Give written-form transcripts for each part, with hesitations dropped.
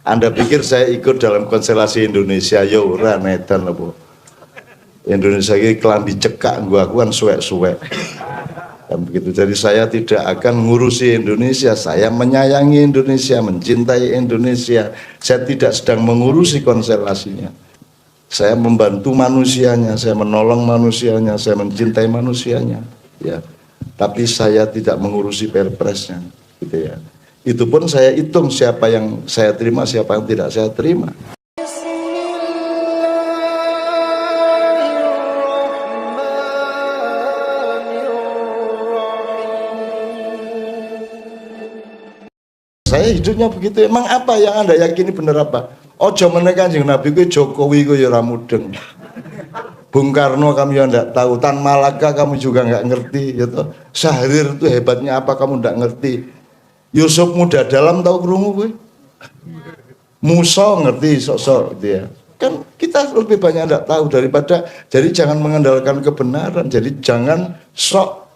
Anda pikir saya ikut dalam konstelasi Indonesia? Ya ora nedan apa. Indonesia ini kelambi cekak gua kan suwek-suwek. Dan begitu. Jadi saya tidak akan ngurusi Indonesia. Saya menyayangi Indonesia, mencintai Indonesia. Saya tidak sedang mengurusi konstelasinya. Saya membantu manusianya, saya menolong manusianya, saya mencintai manusianya. Ya. Tapi saya tidak mengurusi perpresnya, gitu ya. Itu pun saya hitung siapa yang saya terima, siapa yang tidak saya terima. Saya hidupnya begitu. Emang apa yang Anda yakini benar apa? Ojo meneh Kanjeng Nabi ku Jokowi ku ya ora mudeng. Bung Karno kamu yang enggak tahu, Tan Malaka kamu juga enggak ngerti, gitu. Syahrir itu hebatnya apa kamu enggak ngerti. Yusuf Muda Dalam tahu krungu kowe? Musa ngerti sok-sok gitu ya. Kan kita lebih banyak enggak tahu daripada, jadi jangan mengandalkan kebenaran, jadi jangan sok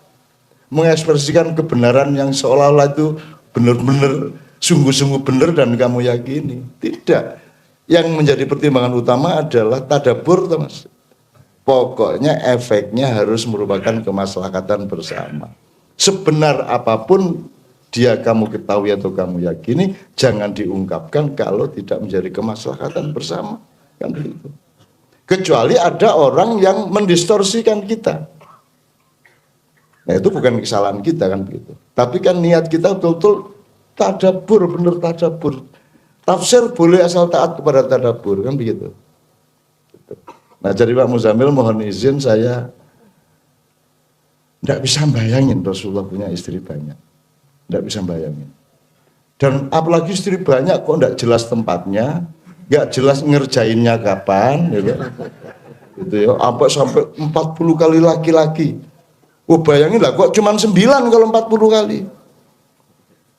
mengekspresikan kebenaran yang seolah-olah itu benar-benar sungguh-sungguh benar dan kamu yakini. Tidak. Yang menjadi pertimbangan utama adalah tadabbur, Mas. Pokoknya efeknya harus merupakan kemaslahatan bersama. Sebenar apapun dia kamu ketahui atau kamu yakini, jangan diungkapkan kalau tidak menjadi kemaslahatan bersama. Kan begitu. Kecuali ada orang yang mendistorsikan kita. Nah itu bukan kesalahan kita kan begitu. Tapi kan niat kita betul-betul tadabbur, benar tadabbur. Tafsir boleh asal taat kepada tadabbur kan begitu. Nah jadi Pak Muzamil mohon izin, saya tidak bisa bayangin Rasulullah punya istri banyak. Tidak bisa bayangin. Dan apalagi istri banyak kok tidak jelas tempatnya, nggak jelas ngerjainnya kapan, gitu. Gitu ya. Sampai 40 kali laki-laki. Oh bayangin lah, kok cuma 9 kalau 40 kali.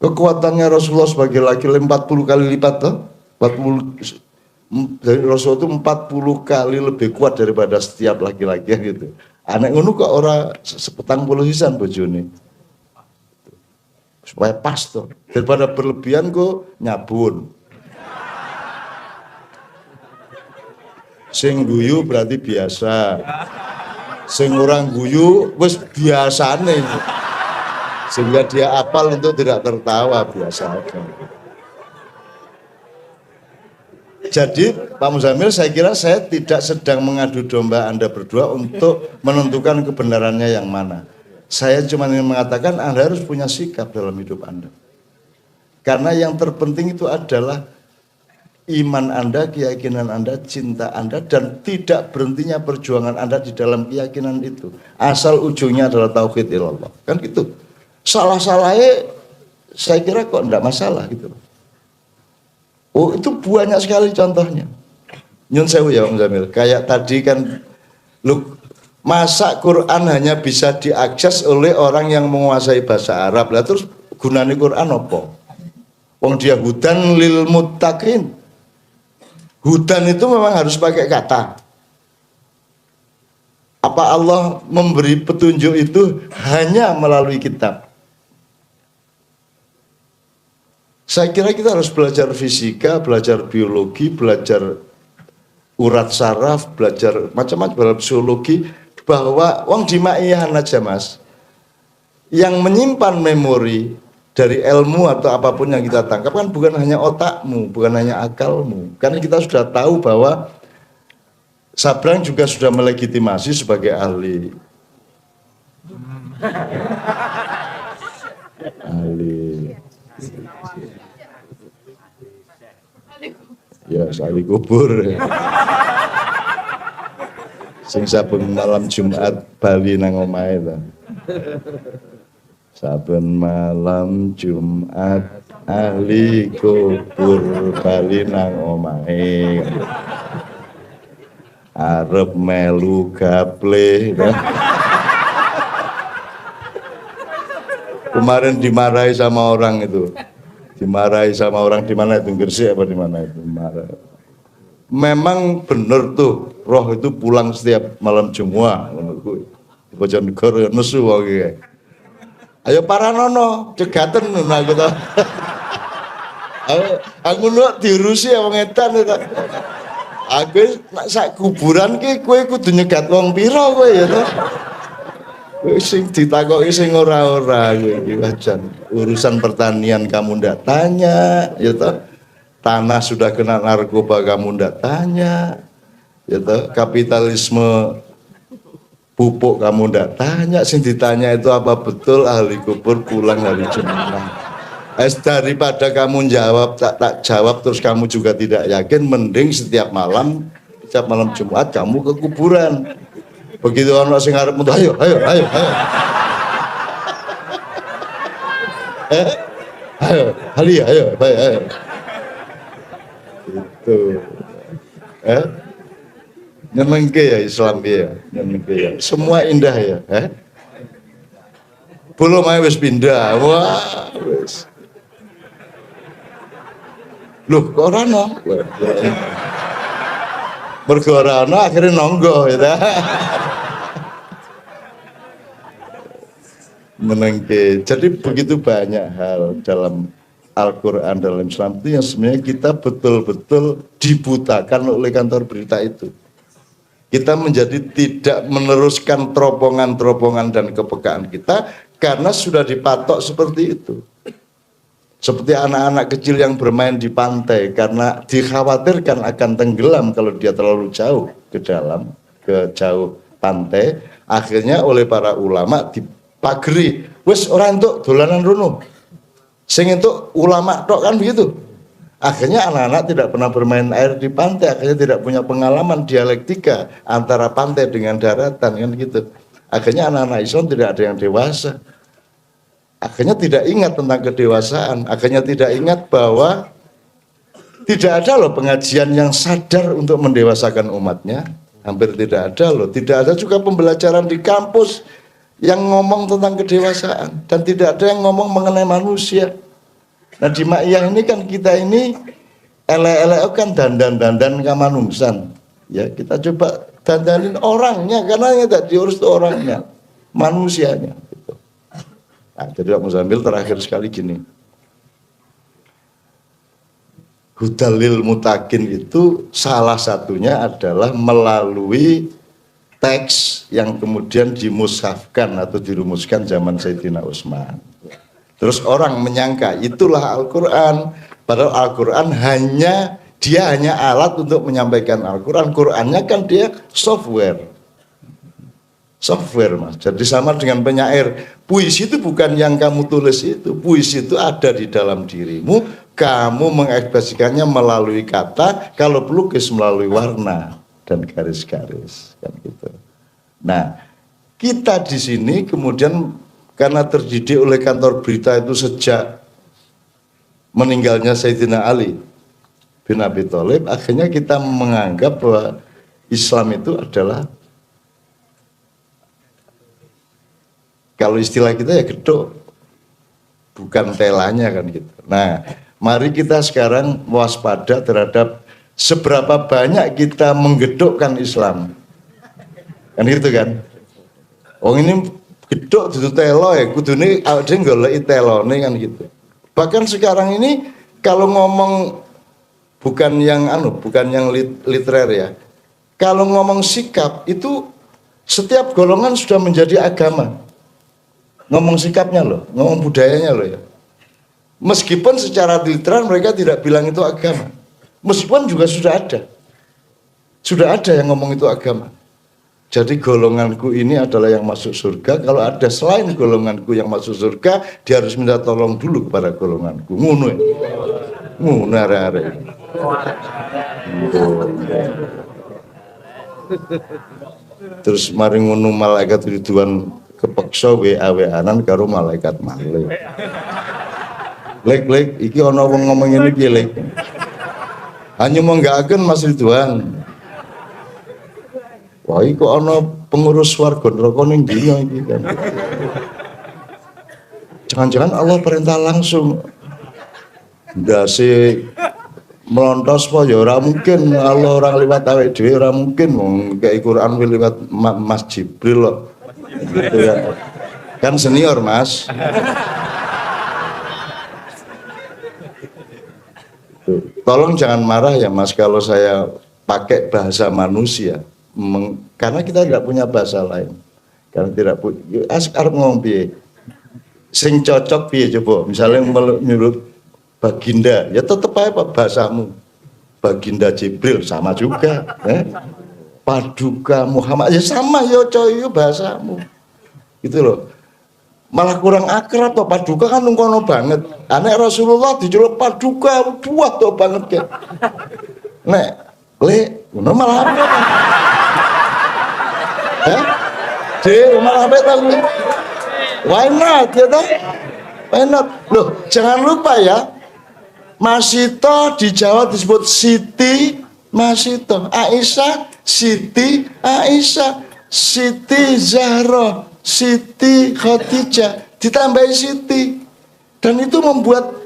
Kekuatannya Rasulullah sebagai laki-laki 40 kali lipat tuh. 40 dari Rasulullah itu 40 kali lebih kuat daripada setiap laki-laki gitu. Anak ngono kok ora sepetang puluh sisan bojone. Supaya pas tuh. Daripada berlebihan kok nyabun. Sing guyu berarti biasa. Sing orang guyu wis biasane. Sehingga dia apal untuk tidak tertawa biasa aja. Jadi Pak Muzamil, saya kira saya tidak sedang mengadu domba Anda berdua untuk menentukan kebenarannya yang mana. Saya cuma ingin mengatakan Anda harus punya sikap dalam hidup Anda. Karena yang terpenting itu adalah iman Anda, keyakinan Anda, cinta Anda, dan tidak berhentinya perjuangan Anda di dalam keyakinan itu. Asal ujungnya adalah tauhid ilallah. Kan gitu. Salah-salahnya saya kira kok enggak masalah gitu. Oh itu banyak sekali contohnya. Nyun sewu ya Om Zamil. Kayak tadi kan, lu masa Quran hanya bisa diakses oleh orang yang menguasai bahasa Arab. Lah terus gunanya Quran apa? Wong dia hudan lil muttaqin. Hudan itu memang harus pakai kata. Apa Allah memberi petunjuk itu hanya melalui kitab? Saya kira kita harus belajar fisika, belajar biologi, belajar urat saraf, belajar macam-macam psikologi, bahwa wong dimaihan aja Mas. Yang menyimpan memori dari ilmu atau apapun yang kita tangkap kan bukan hanya otakmu, bukan hanya akalmu. Karena kita sudah tahu bahwa Sabrang juga sudah melegitimasi sebagai ahli. Ya, ahli kubur. Sing saben malam Jumat bali nang omahe ta. Saben malam Jumat ahli kubur bali nang omahe. Arep melu gaple. Kemarin dimarahi sama orang itu. Dimarahi sama orang di mana itu, Gresik apa di mana itu, marah. Memang bener tuh roh itu pulang setiap malam Jumat menurutku. Di Bojonegoro nesu wae. Ayo para nono cegaten nah gitu. Ayo Aku nuk diurusi wong edan itu. Aku nak sak kuburan ki kowe kudu nyegat wong pira kowe ya to. Kowe sing ditakoki sing ora-ora kowe iki wajan. Urusan pertanian kamu ndak tanya, ya toh. Tanah sudah kena narkoba kamu ndak tanya. Ya toh, kapitalisme pupuk kamu ndak tanya, sing ditanya itu apa betul ahli kubur pulang hari Jumat. Daripada kamu jawab tak jawab terus kamu juga tidak yakin, mending setiap malam Jumat kamu ke kuburan. Begitu orang sing arep muntah, ayo. Ayo. Itu. Nyenengke ya Islam ya, nyenengke ya. Semua indah ya, Belum ae wis pindah. Wah, wis. Loh, kok ora ono? Mergo ora ono akhirnya nonggo ya. Menengke. Jadi begitu banyak hal dalam Al-Quran, dalam Islam itu yang sebenarnya kita betul-betul dibutakan oleh kantor berita itu. Kita menjadi tidak meneruskan terobosan dan kepekaan kita karena sudah dipatok seperti itu. Seperti anak-anak kecil yang bermain di pantai karena dikhawatirkan akan tenggelam kalau dia terlalu jauh ke jauh pantai. Akhirnya oleh para ulama dipageri, wis orang untuk dolanan runo, sing untuk ulama tok kan begitu. Akhirnya anak-anak tidak pernah bermain air di pantai, akhirnya tidak punya pengalaman dialektika antara pantai dengan daratan kan gitu. Akhirnya anak-anak Islam tidak ada yang dewasa. Akhirnya tidak ingat tentang kedewasaan, akhirnya tidak ingat bahwa tidak ada loh pengajian yang sadar untuk mendewasakan umatnya, hampir tidak ada loh. Tidak ada juga pembelajaran di kampus yang ngomong tentang kedewasaan, dan tidak ada yang ngomong mengenai manusia. Nah di Ma'iyah ini kan kita ini elek-elek kan dandan kamanungsan, ya kita coba dandanin orangnya karena yang tak diurus itu orangnya, manusianya. Nah, jadi Pak Muzamil terakhir sekali gini, Hudalil Mutakin itu salah satunya adalah melalui teks yang kemudian dimushafkan atau dirumuskan zaman Sayyidina Utsman. Terus orang menyangka itulah Al-Quran, padahal Al-Quran hanya alat untuk menyampaikan Al-Quran. Qurannya kan dia software Mas. Jadi sama dengan penyair, puisi itu bukan yang kamu tulis itu, puisi itu ada di dalam dirimu, kamu mengekspresikannya melalui kata, kalau pelukis melalui warna dan garis-garis kan gitu. Nah, kita di sini kemudian karena terdidik oleh kantor berita itu sejak meninggalnya Sayyidina Ali bin Abi Thalib, akhirnya kita menganggap bahwa Islam itu adalah, kalau istilah kita ya gedok, bukan telanya kan gitu. Nah, mari kita sekarang waspada terhadap seberapa banyak kita menggedokkan Islam. Kan gitu kan. Oh ini gedok itu telo ya, kudune awake dhewe goleki telone kan gitu. Bahkan sekarang ini kalau ngomong bukan yang literer ya. Kalau ngomong sikap itu setiap golongan sudah menjadi agama. Ngomong sikapnya loh, ngomong budayanya loh ya. Meskipun secara literal mereka tidak bilang itu agama. Meskipun juga sudah ada yang ngomong itu agama. Jadi golonganku ini adalah yang masuk surga. Kalau ada selain golonganku yang masuk surga, dia harus minta tolong dulu kepada golonganku. Ngono ya. Ngono arek-arek. Terus mari ngono malaikat Ridwan kepeksa WA-WA-an karo malaikat Malik. Lek, iki ana wong ngomong ngene piye, Lek? Hanya menggakaken Mas Ridwan. Wah, iki kok ana pengurus warga neraka ning dunya iki kan. Jangan-jangan Allah perintah langsung. Ndase melontos po ya ora mungkin, Allah orang liwat awake dhewe ora mungkin wong kayak Quran liwat Mas Jibril loh. Gitu ya. Kan senior Mas. Tuh. tolong jangan marah ya Mas kalau saya pakai bahasa manusia, karena kita tidak punya bahasa lain. Karena tidak punya, arep ngomong piye? Sing cocok piye coba? Misalnya menurut Baginda, ya tetep aja Pak bahasamu. Baginda Jibril sama juga, Paduka Muhammad ya sama ya coy bahasamu. Gitu loh. Malah kurang akrab toh Paduka kan nungkono banget. Anak Rasulullah diceluk Paduka buat toh banget ya. Nek ngono malah apa? Malah apa tahu? Why not ya toh? Why not? Loh, jangan lupa ya. Masito di Jawa disebut Siti Masito, Aisyah Siti Aisyah, Siti Zahra, Siti Khadijah, ditambahi Siti. Dan itu membuat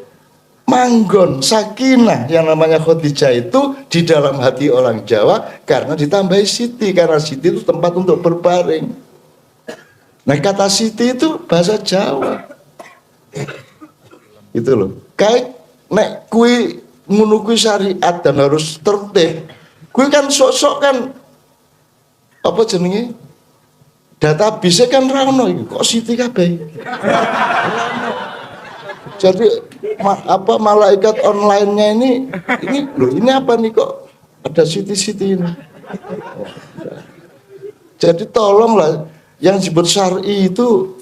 manggon, sakinah yang namanya Khadijah itu di dalam hati orang Jawa karena ditambahi Siti, karena Siti itu tempat untuk berbaring. Nah kata Siti itu bahasa Jawa. Itu loh. Kayak nek kui ngono kuwi syariat dan harus tertib. Kui kan sok-sok kan apa jenenge? Database kan ra ono iki, kok Siti kabeh. Jadi malaikat online-nya ini loh, ini apa nih kok ada Siti-Siti ini. Jadi tolonglah yang disebut syar'i itu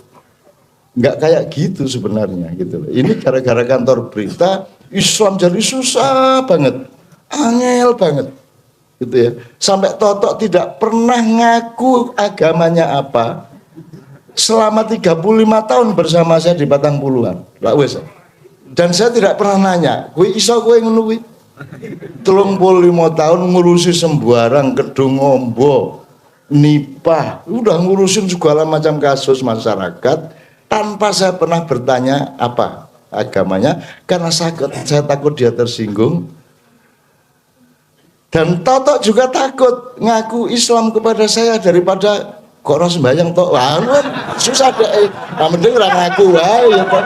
nggak kayak gitu sebenarnya gitu loh. Ini gara-gara kantor berita Islam jadi susah banget, angel banget gitu ya. Sampai Totok tidak pernah ngaku agamanya apa selama 35 tahun bersama saya di Patang Puluhan. Lah wes. Dan saya tidak pernah nanya, kowe iso kowe ngono kuwi? 35 tahun ngurusi sembarang kedung ombo, nipah, udah ngurusin segala macam kasus masyarakat. Tanpa saya pernah bertanya apa agamanya, karena saya takut dia tersinggung. Dan Totok juga takut ngaku Islam kepada saya daripada kok orang sembahyang tok. Wah, susah deh. Mending orang ngaku wae ya Pak.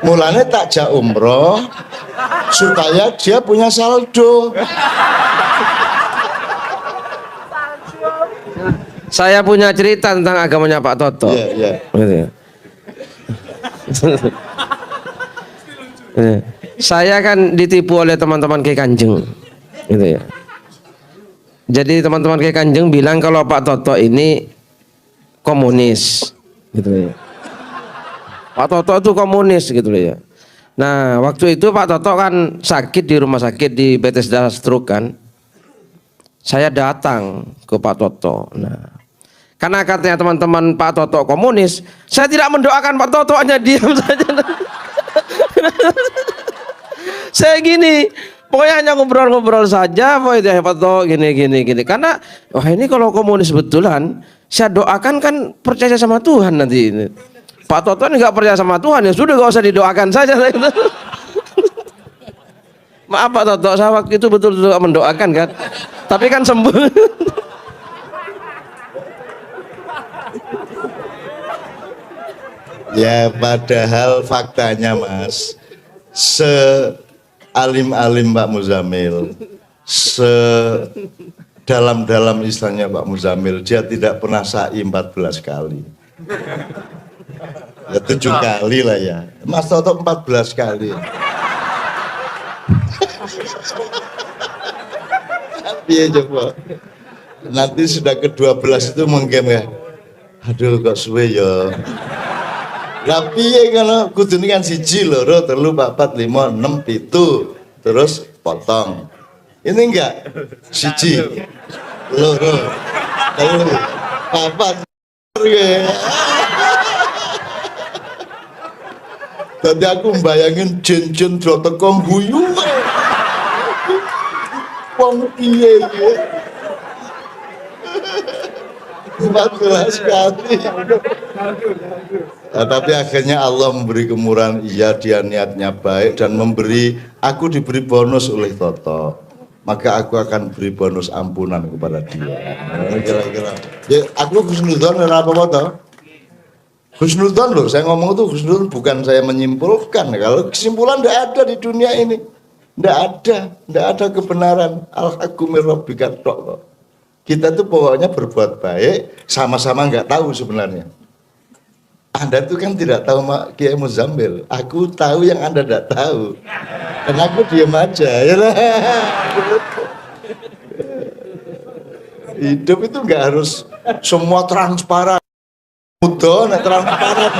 Mulanya takjak umroh supaya dia punya saldo. Saya punya cerita tentang agamanya Pak Toto. Iya. Gitu ya. Saya kan ditipu oleh teman-teman Kiai Kanjeng, gitu ya. Jadi teman-teman Kiai Kanjeng bilang kalau Pak Toto ini komunis, gitu ya. Pak Toto itu komunis, gitu ya. Nah, waktu itu Pak Toto kan sakit di rumah sakit di Bethesda Stroke kan. Saya datang ke Pak Toto. Nah, karena katanya teman-teman Pak Toto komunis, saya tidak mendoakan Pak Toto, hanya diam saja. Saya gini, pokoknya hanya ngobrol-ngobrol saja, pokoknya Pak Toto gini. Karena wah ini kalau komunis betulan, saya doakan kan percaya sama Tuhan nanti ini. Pak Toto ini nggak percaya sama Tuhan, ya sudah nggak usah didoakan saja. Maaf Pak Toto, saya waktu itu betul-betul mendoakan kan, tapi kan sembuh. Ya padahal faktanya Mas, se-alim-alim Pak Muzamil, se-dalam-dalam istilahnya Pak Muzamil, dia tidak pernah sa'i 14 kali. Ya 7 kali lah ya. Mas Toto 14 kali. Iya coba. Nanti sudah ke-12 itu menggem ya. Aduh kok suwe ya. Tapi ya kalau kudune kan 1, 2, 3, 4, 5, 6, 7 terus potong. Ini enggak 1, 2, 3, 4 Tadi aku membayangin jen-jen do teko guyu. Wong piye iki? 14 kali. Nah, tapi akhirnya Allah memberi kemurahan, iya dia niatnya baik dan aku diberi bonus oleh Toto, maka aku akan beri bonus ampunan kepada dia. Kira-kira ya, aku husnudzon apa-apa toh. Husnudzon loh, saya ngomong itu husnudzon bukan saya menyimpulkan. Kalau kesimpulan tidak ada di dunia ini, tidak ada kebenaran. Al-haqqu min rabbika tok. Kita tuh pokoknya berbuat baik, sama-sama nggak tahu sebenarnya. Anda tuh kan tidak tahu Mak Kiai Muzammil. Aku tahu yang Anda tidak tahu. Dan aku diam aja. Ya lah. Hidup itu nggak harus semua transparan. Mudah, nek transparan.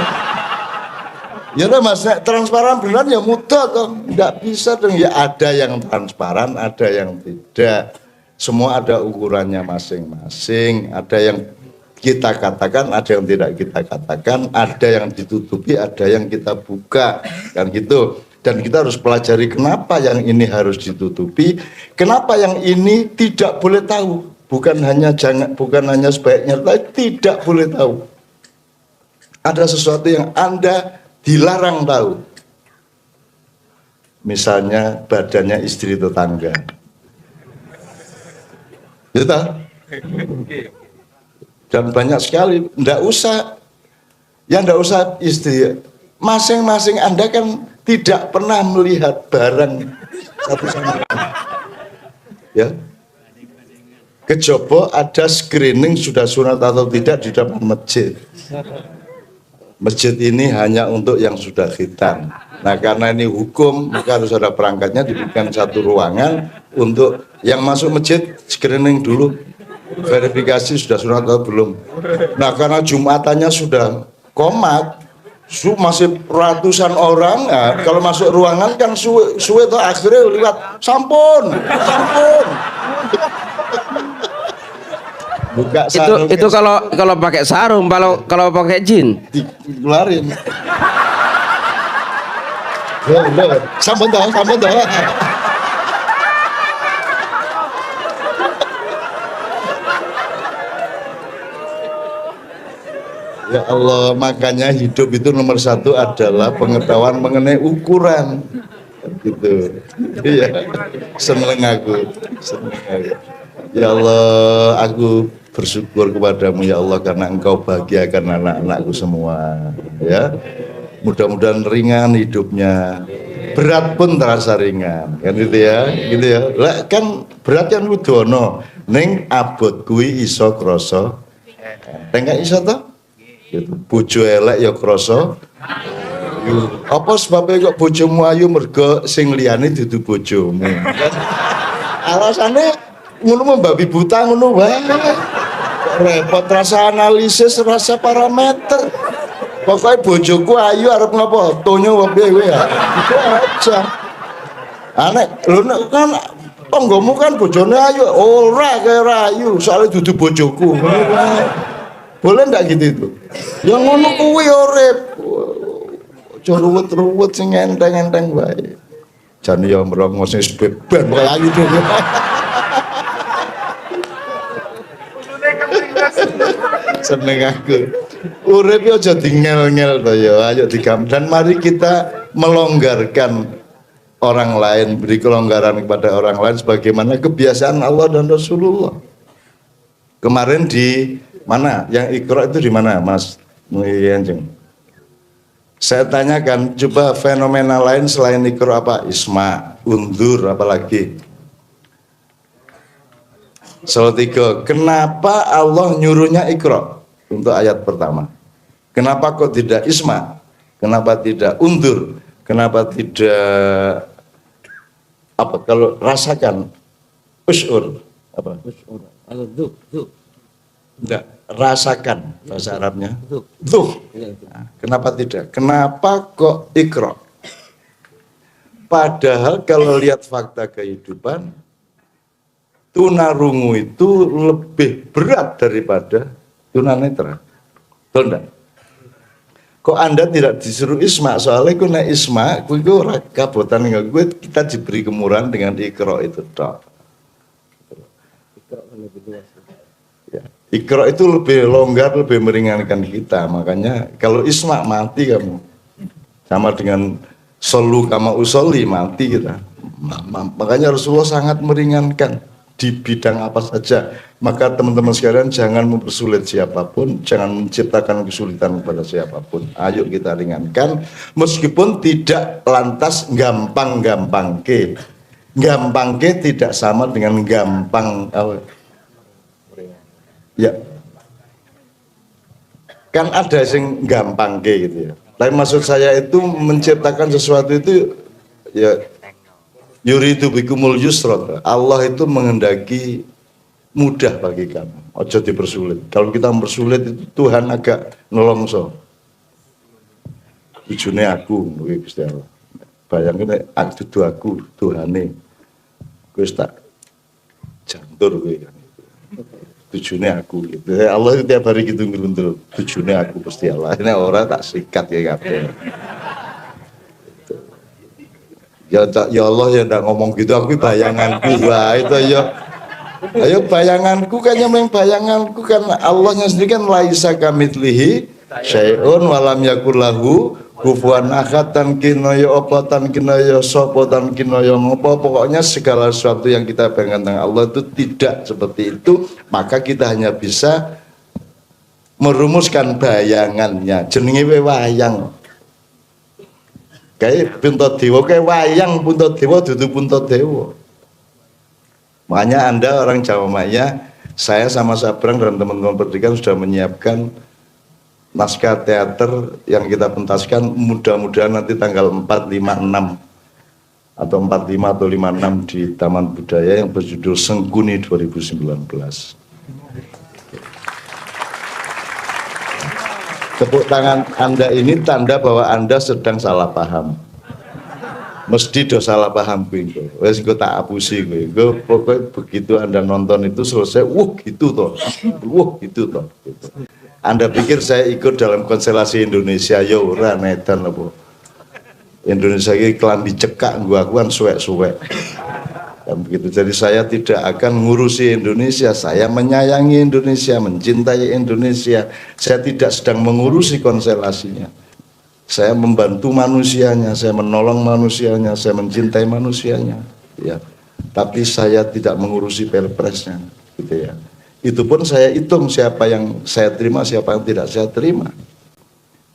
Ya udah Mas, nek transparan benar ya mudah toh. Nggak bisa dong. Ya ada yang transparan, ada yang tidak. Semua ada ukurannya masing-masing. Ada yang kita katakan, ada yang tidak kita katakan, ada yang ditutupi, ada yang kita buka, kan gitu. Dan kita harus pelajari kenapa yang ini harus ditutupi, kenapa yang ini tidak boleh tahu. Bukan hanya sebaiknya, tapi tidak boleh tahu. Ada sesuatu yang Anda dilarang tahu. Misalnya badannya istri tetangga. Gitu. Dan banyak sekali, ndak usah istri. Masing-masing Anda kan tidak pernah melihat barang satu sama lain. Ya. Kejopo ada screening sudah sunat atau tidak di depan masjid. Masjid ini hanya untuk yang sudah khitan. Nah karena ini hukum, maka harus ada perangkatnya, diberikan satu ruangan untuk yang masuk masjid screening dulu, verifikasi sudah sunat atau belum. Nah karena jumatannya sudah komat, masih ratusan orang, nah, kalau masuk ruangan kan suwe itu akhirnya lihat sampun. Buka sarung itu kalau pakai sarung, kalau pakai jin dikeluarin. Sampun toh. Ya Allah, makanya hidup itu nomor satu adalah pengetahuan mengenai ukuran. Gitu. Iya. Seneng aku. Ya Allah, aku bersyukur kepadamu ya Allah karena engkau bahagiakan anak-anakku semua. Ya. Mudah-mudahan ringan hidupnya. Berat pun terasa ringan. Kan gitu ya. Gitu ya. Lah kan berat kan kudono. Ning abot kuwi iso krasa. Tengah iso toh? Gitu. Bojo elek ya krasa. Apa sebabnya kok bojomu ayu mergo sing liyane dudu bojomu? Alasannya ngono membabi buta ngono wae. Repot rasa analisis, rasa parameter. Pokoknya bojoku ayu arep ngopo? Tonyo wae kowe ya. Itu aja. Aneh, lho kan tonggomu kan bojone ayu, ora kaya ayu, soalnya dudu bojoku. Boleh ndak gitu itu? Yang ngono kuwi urip. Aja ruwet-ruwet sing enteng-enteng wae. Jan ya merongos sing beban kaya ayu dhewe. Seneng aku. Urip yo aja dingel-ngel to ya, ayo digam. Dan mari kita melonggarkan orang lain, beri kelonggaran kepada orang lain sebagaimana kebiasaan Allah dan Rasulullah. Kemarin di mana? Yang Iqra itu di mana, Mas Muhyiddin? Saya tanyakan, coba fenomena lain selain Iqra apa? Isma, undur, apalagi? Soal 3, kenapa Allah nyuruhnya Iqra untuk ayat pertama? Kenapa kok tidak Isma? Kenapa tidak undur? Kenapa tidak apa kalau rasakan usur apa? Usur. Enggak, rasakan bahasa Arabnya. Tuh. Nah, kenapa tidak? Kenapa kok Iqra? Padahal kalau lihat fakta kehidupan, tunarungu itu lebih berat daripada tunanetra. Betul enggak? Kok Anda tidak disuruh Isma? Soalnya ku nek Isma, ku itu kabotan enggak gue, kita diberi kemurahan dengan Iqra itu tok. Ya. Iqra itu lebih longgar, lebih meringankan kita. Makanya kalau Isma mati kamu. Sama dengan solu kama usolli mati kita. Makanya Rasulullah sangat meringankan. di bidang apa saja. Maka teman-teman sekalian jangan mempersulit siapapun, jangan menciptakan kesulitan kepada siapapun. Ayo kita ringankan, meskipun tidak lantas gampang-gampang ke. Gampang ke tidak sama dengan gampang. Ya, kan ada yang gampang ke gitu ya. Tapi maksud saya itu menciptakan sesuatu itu ya yuridu bikumul yusra. Allah itu menghendaki mudah bagi kamu. Ojo dipersulit. Kalau kita mempersulit itu Tuhan agak nolongso. Tujune aku, Gusti Allah. Bayangin aku dudu aku, Tuhane. Wis tak jantur kowe kan. Tujune aku gitu. Allah itu tiap hari gitu ngeluntur. Tujune aku Gusti Allah. Ini orang tak sikat ya kabeh. Ya Allah ya ndak ngomong gitu, aku bayanganku wah itu ya. Ayo bayanganku kan memang bayanganku kan Allahnya sendiri kan laisa kamitslihi syai'un walam yakul lahu kufuwan ahad tan kinaya apa tan kinaya sapa tan kinaya ngopo, pokoknya segala sesuatu yang kita bayangkan tentang Allah itu tidak seperti itu, maka kita hanya bisa merumuskan bayangannya. Jenenge wayang. Kayak Puntadewa, kayak wayang Puntadewa dudu Puntadewa. Makanya Anda orang Jawa Maya, saya sama Sabrang dan teman-teman pendidikan sudah menyiapkan naskah teater yang kita pentaskan, mudah-mudahan nanti tanggal 4, 5, 6 atau 45 atau 56 di Taman Budaya yang berjudul Sengkuni 2019. Tepuk tangan Anda ini tanda bahwa Anda sedang salah paham. Mesti do salah paham gue. Wes gue tak apusi gue. Gue pokoknya begitu Anda nonton itu selesai, gitu toh. Gitu toh. Gitu. Anda pikir saya ikut dalam konstelasi Indonesia ya ora nedan apa. Indonesia ini kelambi cekak gua kan suwek-suwek. Dan begitu, jadi saya tidak akan ngurusi Indonesia, saya menyayangi Indonesia, mencintai Indonesia. Saya tidak sedang mengurusi konstelasinya. Saya membantu manusianya, saya menolong manusianya, saya mencintai manusianya, ya. Tapi saya tidak mengurusi perpresnya, gitu ya. Itu pun saya hitung siapa yang saya terima, siapa yang tidak saya terima.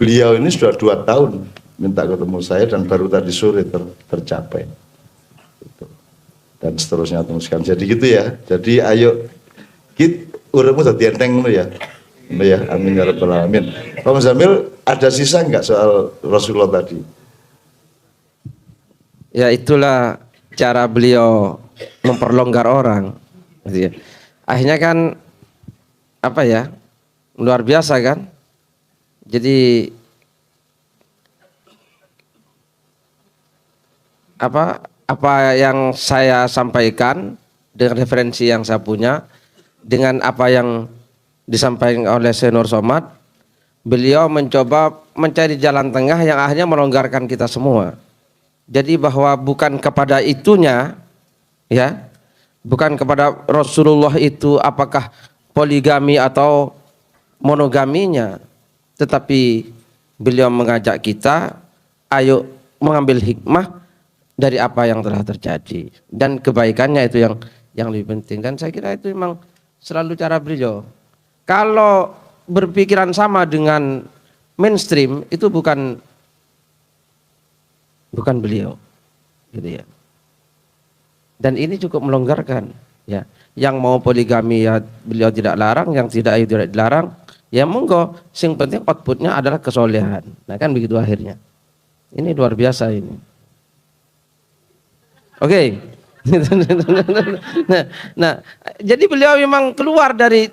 Beliau ini sudah 2 tahun minta ketemu saya dan baru tadi sore tercapai. Gitu. Dan seterusnya teruskan. Jadi gitu ya. Jadi ayo kita uremu dadi enteng ngono ya. Ya, amin ya rabbal alamin. Pak Muzamil, ada sisa enggak soal Rasulullah tadi? Ya itulah cara beliau memperlonggar orang, gitu ya. Akhirnya kan apa ya, luar biasa kan. Jadi apa yang saya sampaikan dengan referensi yang saya punya, dengan apa yang disampaikan oleh Senior Somad, beliau mencoba mencari jalan tengah yang akhirnya melonggarkan kita semua. Jadi bahwa bukan kepada itunya, ya, bukan kepada Rasulullah itu apakah poligami atau monogaminya, tetapi beliau mengajak kita, ayo mengambil hikmah dari apa yang telah terjadi dan kebaikannya itu yang lebih penting. Dan saya kira itu memang selalu cara beliau. Kalau berpikiran sama dengan mainstream itu bukan beliau, gitu ya. Dan ini cukup melonggarkan, ya. Yang mau poligami ya beliau tidak larang, yang tidak itu tidak dilarang. Ya monggo, sing penting outputnya adalah kesolehan. Nah kan begitu akhirnya. Ini luar biasa ini. Oke. Nah, jadi beliau memang keluar dari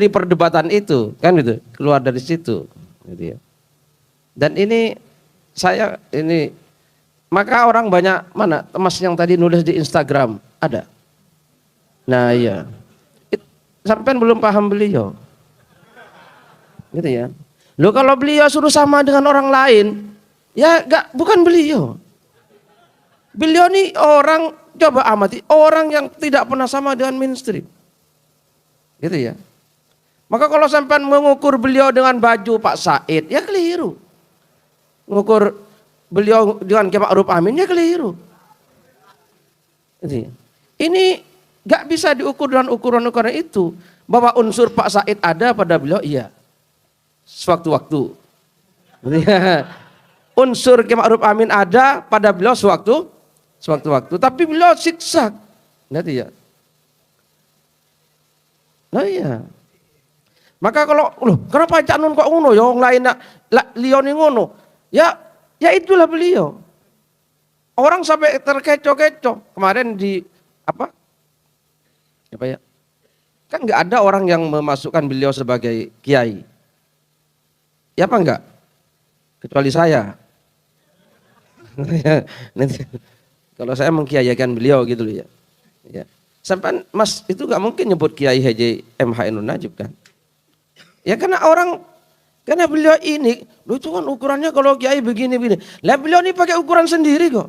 perdebatan itu, kan gitu, keluar dari situ, gitu ya. Dan ini maka orang banyak, mana Mas yang tadi nulis di Instagram ada. Nah iya, sampean belum paham beliau, gitu ya. Loh kalau beliau suruh sama dengan orang lain, ya bukan beliau. Beliau nih orang, coba amati, orang yang tidak pernah sama dengan mainstream. Gitu ya. Maka kalau sampai mengukur beliau dengan baju Pak Said, ya keliru. Mengukur beliau dengan Kiai Ma'ruf Amin, ya keliru. Gitu ya. Ini Gak bisa diukur dengan ukuran-ukuran itu. Bahwa unsur Pak Said ada pada beliau, iya. Sewaktu-waktu. Unsur Ki Ma'ruf Amin ada pada beliau sewaktu-waktu. Tapi beliau siksa. Nanti ya. Nah iya. Maka kalau, loh, kenapa Cak Nun kok ngono ya, yang lain lioni ngono. Ya itulah beliau. Orang sampai terkecoh-kecoh. Kemarin di apa ya? Kan nggak ada orang yang memasukkan beliau sebagai kiai. Ya apa enggak? Kecuali saya. Nanti, kalau saya mengkiaikan beliau gitu loh ya. Ya. Sampai Mas itu nggak mungkin nyebut Kiai Haji MH Ainun Najib kan? Ya karena beliau ini, lu itu kan ukurannya kalau kiai begini-begini. Lah beliau ini pakai ukuran sendiri kok.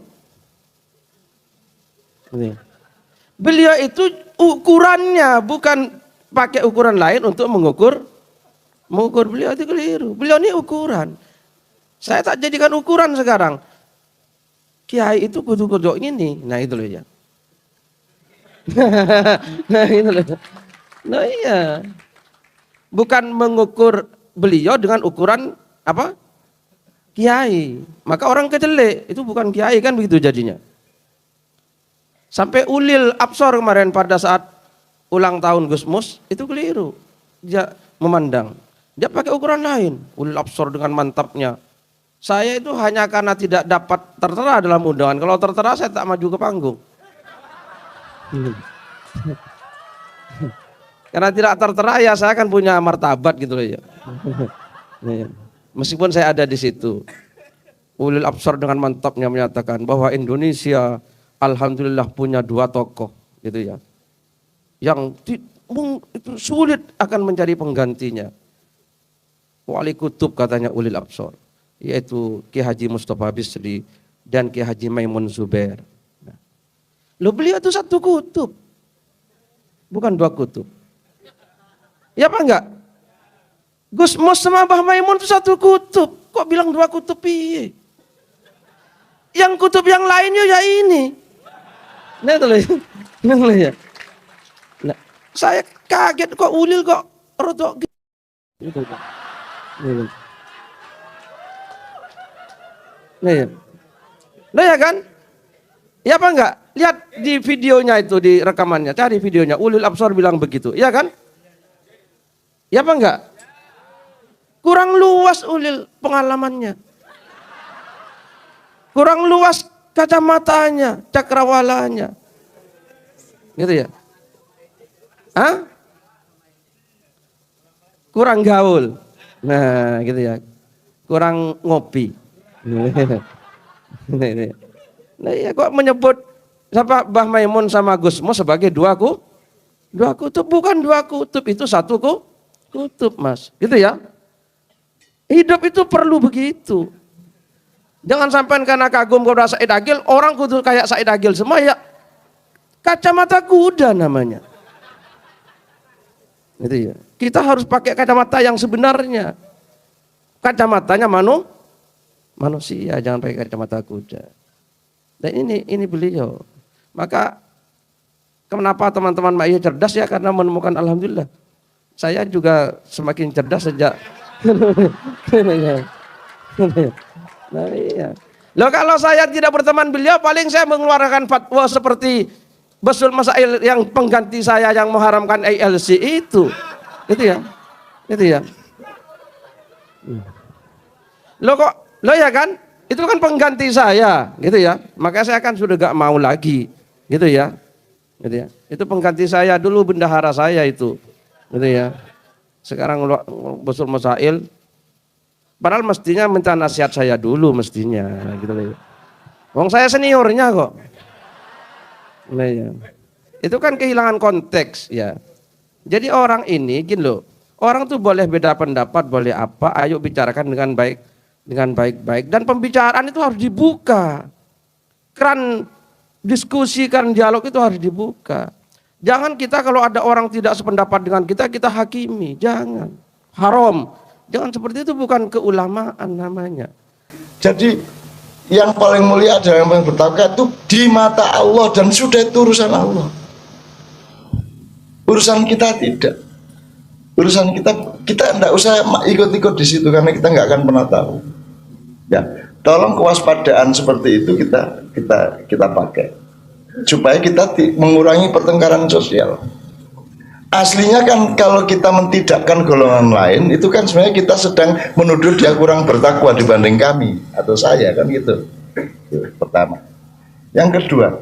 Beliau itu ukurannya bukan pakai ukuran lain untuk mengukur beliau itu keliru. Beliau ini ukuran. Saya tak jadikan ukuran sekarang. Kiai itu kudu-kudu ini. Nah itu loh ya. Nah itu loh. Nah iya. Bukan mengukur beliau dengan ukuran apa? Kiai. Maka orang kecelek itu bukan kiai kan begitu jadinya. Sampai Ulil Absor kemarin pada saat ulang tahun Gus Mus itu keliru. Dia memandang. Dia pakai ukuran lain. Ulil Absor dengan mantapnya. Saya itu hanya karena tidak dapat tertera dalam undangan. Kalau tertera saya tak maju ke panggung. Karena tidak tertera ya saya akan punya martabat gitu loh ya. Meskipun saya ada di situ. Ulil Absor dengan mantapnya menyatakan bahwa Indonesia alhamdulillah punya 2 tokoh gitu ya. Yang itu sulit akan mencari penggantinya. Wali kutub katanya Ulil Absor, yaitu Ki Haji Mustafa Bisri dan Ki Haji Maimun Zubair. Loh beliau itu 1 kutub, bukan 2 kutub. Ya apa enggak? Gus Mus sama Mbah Maimun itu 1 kutub, kok bilang 2 kutub piye? Yang kutub yang lainnya ya ini. Nah itu loh ya. Nah, saya kaget kok Ulil kok rodok gitu. Nah ya. Nah ya kan? Ya apa enggak? Lihat di videonya itu, di rekamannya, cari videonya. Ulil Absor bilang begitu, ya kan? Ya apa enggak? Kurang luas Ulil pengalamannya. Kurang luas kacamatanya, cakrawalanya. Gitu ya? Hah? Kurang gaul. Nah, gitu ya. Kurang ngopi. Nah, ya kok menyebut siapa Mbah Maimun sama Gus Mus sebagai 2 kutub, bukan 2 kutub, itu 1 kutub, Mas. Gitu ya. Hidup itu perlu begitu. Jangan sampai karena kagum kepada Said Agil, orang kudu kayak Said Agil semua ya. Kacamata kuda namanya. Gitu ya. Kita harus pakai kacamata yang sebenarnya. Kacamatanya manusia, jangan pakai kacamata kuda. Dan ini beliau. Maka kenapa teman-teman Ma'iyah cerdas ya, karena menemukan alhamdulillah. Saya juga semakin cerdas sejak nah iya. Loh kalau saya tidak berteman beliau, paling saya mengeluarkan fatwa seperti Basul Masail yang pengganti saya yang mengharamkan ALC itu. Itu ya. Itu ya. Loh ya kan? Itu kan pengganti saya, gitu ya. Maka saya kan sudah gak mau lagi, gitu ya. Gitu ya. Itu pengganti saya dulu, bendahara saya itu. Gitu ya. Sekarang Basul Masail, padahal mestinya minta nasihat saya dulu mestinya, gitu loh. Wong saya seniornya kok. Nah, ya. Itu kan kehilangan konteks ya. Jadi orang ini gini loh, orang tuh boleh beda pendapat, boleh apa, ayo bicarakan dengan baik-baik, dan pembicaraan itu harus dibuka. Keran diskusi, keran dialog itu harus dibuka. Jangan kita kalau ada orang tidak sependapat dengan kita hakimi, jangan. Haram. Jangan seperti itu, bukan keulamaan namanya. Jadi yang paling mulia adalah yang paling bertakwa itu di mata Allah, dan sudah itu urusan Allah. Urusan kita tidak. Urusan kita enggak usah ikut-ikut di situ karena kita nggak akan pernah tahu. Ya, tolong kewaspadaan seperti itu kita pakai supaya kita mengurangi pertengkaran sosial. Aslinya kan kalau kita mentidakkan golongan lain itu kan sebenarnya kita sedang menuduh dia kurang bertakwa dibanding kami atau saya kan gitu. Itu pertama. Yang kedua,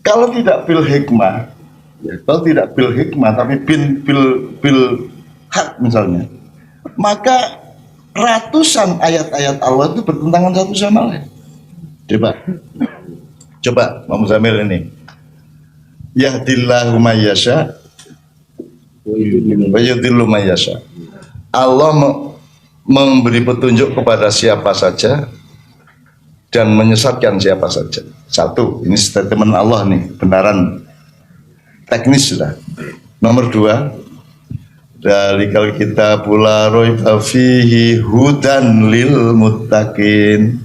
kalau tidak bil hikmah, ya, kalau tidak bil hikmah tapi bil hak misalnya, maka ratusan ayat-ayat Allah itu bertentangan satu sama lain. Coba Pak Muzamil ini. Yahdillahu may yasha wa yudhillu may yasha. Allah memberi petunjuk kepada siapa saja dan menyesatkan siapa saja. Satu, ini statement Allah nih, benaran teknis sudah. Nomor dua, dalikal kita pula raiba fihi hudan lil muttaqin.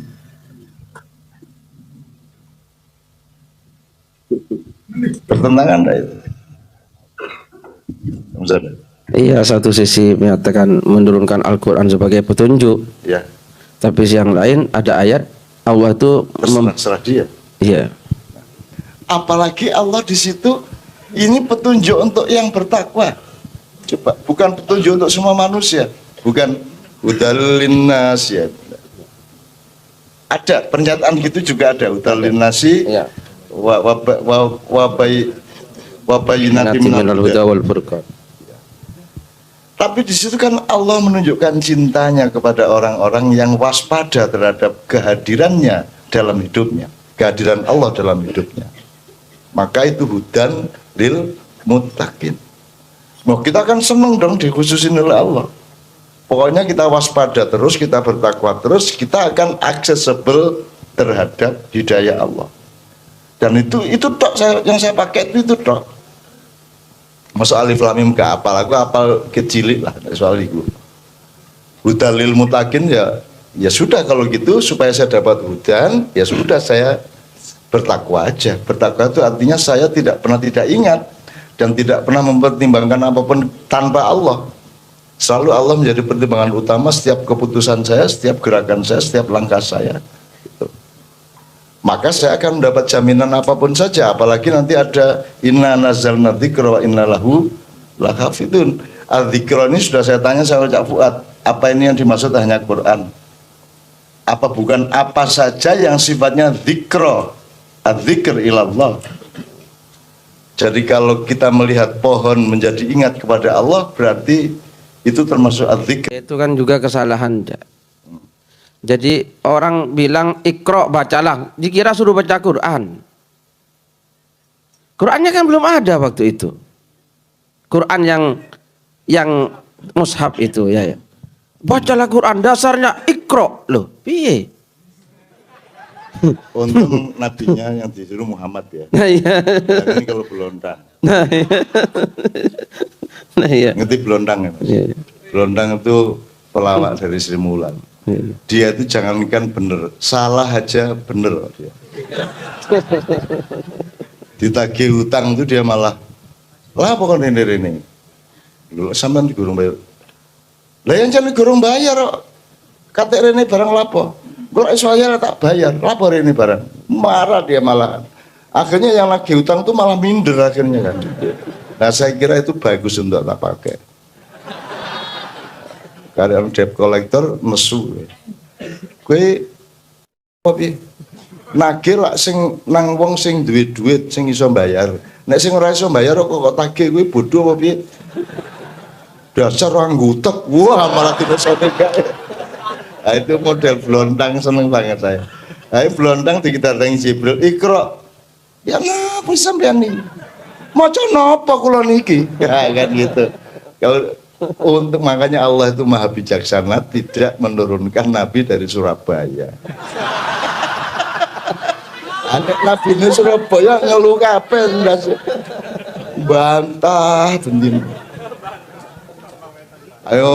Pertentangan enggak itu? Iya, satu sisi menyatakan menurunkan Al-Quran sebagai petunjuk, Ya. tapi yang lain ada ayat Allah itu Terserah dia. iya. Apalagi Allah di situ ini petunjuk untuk yang bertakwa. Coba, bukan petunjuk untuk semua manusia, bukan hudal linnas ya. Ada pernyataan gitu juga ada hudal linnasi Iya. wabayinati minal huda. wal furqan. Tapi di situ kan Allah menunjukkan cintanya kepada orang-orang yang waspada terhadap kehadirannya dalam hidupnya, kehadiran Allah dalam hidupnya. Maka itu hudan lil muttaqin. Mau kita kan senang dong dikhususin oleh Allah. Pokoknya kita waspada terus, kita bertakwa terus, kita akan accessible terhadap hidayah Allah. Dan itu tok yang saya pakai itu tok. Masuk alif lam mim gak apal, aku apal kecilik lah soal itu. Hudalil mutakin ya sudah kalau gitu supaya saya dapat hudan, ya sudah saya bertakwa aja. Bertakwa itu artinya saya tidak pernah tidak ingat dan tidak pernah mempertimbangkan apapun tanpa Allah. Selalu Allah menjadi pertimbangan utama setiap keputusan saya, setiap gerakan saya, setiap langkah saya. Gitu. Maka saya akan mendapat jaminan apapun saja, apalagi nanti ada inna nazzalna dzikra wa inna lahu lahafidun. Al-dzikra ini sudah saya tanya sama Cak Fuad, apa ini yang dimaksud hanya Quran? Apa bukan apa saja yang sifatnya dzikra, adzikr ilallah. Jadi kalau kita melihat pohon menjadi ingat kepada Allah, berarti itu termasuk adzikr. Itu kan juga kesalahan. Jadi orang bilang ikro bacalah, dikira suruh baca Quran. Qurannya kan belum ada waktu itu. Quran yang mushaf itu ya. Bacalah Quran, dasarnya ikro loh. Piye? Untung nabinya yang disuruh Muhammad ya. Nah iya. Nah, ini kalau belondang. Nah iya. Nah iya. Ngerti belondang ya Mas? Iya. Belondang itu pelawak dari Sri Mulan. Dia itu jangankan bener, salah aja bener dia. Ditagih hutang itu dia malah lah pokoknya ini. Dulu sampean digurung bayar. Lah yang jangan digurung bayar kok. Kata rene barang lapo. Gue soalnya tak bayar, lapor ini barang. Marah dia malah. Akhirnya yang lagi hutang tuh malah minder akhirnya kan. Nah saya kira itu bagus untuk tak pakai. Karena debt collector nesu. Kowe apa nagih lak sing nang wong sing duwe duit sing iso bayar. Nek sing ora iso bayar kok tagih kowe bodoh apa piye? Dasar orang gutek. Wah, malah tidak sampai gak. Nah, itu model blondang seneng banget saya. Nah, blondang dikitareng Jibril Iqra. Ya napa sampean iki? Maca napa kula niki? Ya kan gitu. Kalau untuk makanya Allah itu maha bijaksana tidak menurunkan nabi dari Surabaya. Anak nabi ini Surabaya ngeluh kabeh bantah tendim. Ayo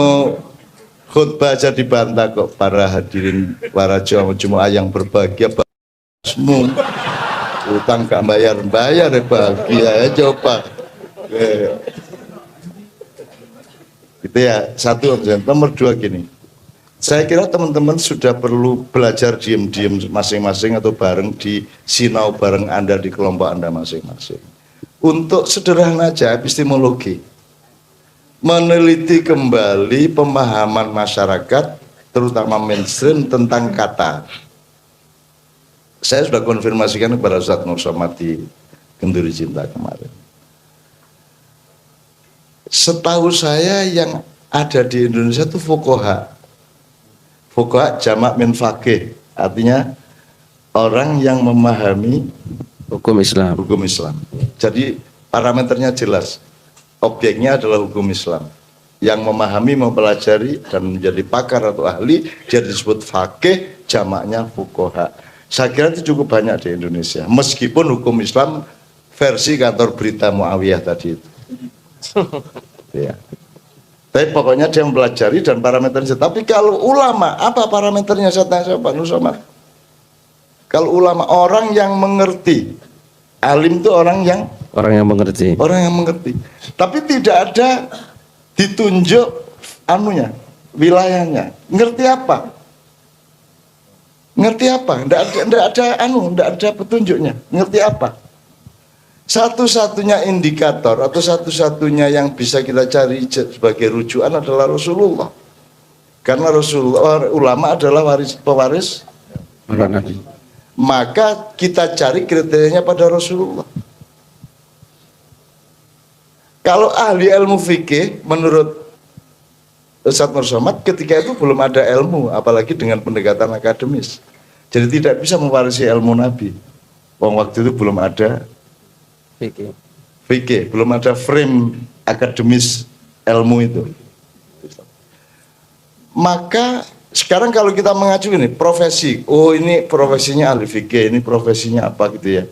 khutbah aja dibantah kok para hadirin, para jemaah yang berbahagia. Semua utang gak bayar ya bahagia ya coba. Itu ya, satu. Nomor dua gini, saya kira teman-teman sudah perlu belajar diem-diem masing-masing atau bareng di sinau bareng Anda di kelompok Anda masing-masing. Untuk sederhana aja epistemologi, meneliti kembali pemahaman masyarakat, terutama mainstream tentang kata. Saya sudah konfirmasikan kepada Ustadz Nur Somad di Kenduri Cinta kemarin. Setahu saya yang ada di Indonesia itu fuqaha. Fuqaha jamak min faqih, artinya orang yang memahami Hukum Islam. hukum Islam. Jadi parameternya jelas. Objeknya adalah hukum Islam. Yang memahami, mempelajari dan menjadi pakar atau ahli, dia disebut faqih, jamaknya fuqaha. Saya kira itu cukup banyak di Indonesia. Meskipun hukum Islam versi kantor berita Muawiyah tadi itu. Ya. Tapi pokoknya dia mempelajari dan parameternya. Tapi kalau ulama, apa parameternya? Saya tanya Pak Nur Somad. Kalau ulama, orang yang mengerti. Alim itu orang yang mengerti. Tapi tidak ada ditunjuk anunya, wilayahnya. Ngerti apa? Tidak ada petunjuknya. Ngerti apa? Satu-satunya indikator atau satu-satunya yang bisa kita cari sebagai rujukan adalah Rasulullah. Karena Rasulullah, ulama adalah pewaris Para nabi. maka kita cari kriterianya pada Rasulullah. Kalau ahli ilmu fikih menurut Ustadz Nur Somad, ketika itu belum ada ilmu, apalagi dengan pendekatan akademis. Jadi tidak bisa mewarisi ilmu Nabi. Waktu itu belum ada fikih, belum ada frame akademis ilmu itu. Maka sekarang kalau kita mengacu ini profesi, oh ini profesinya ahli fikih, ini profesinya apa gitu ya.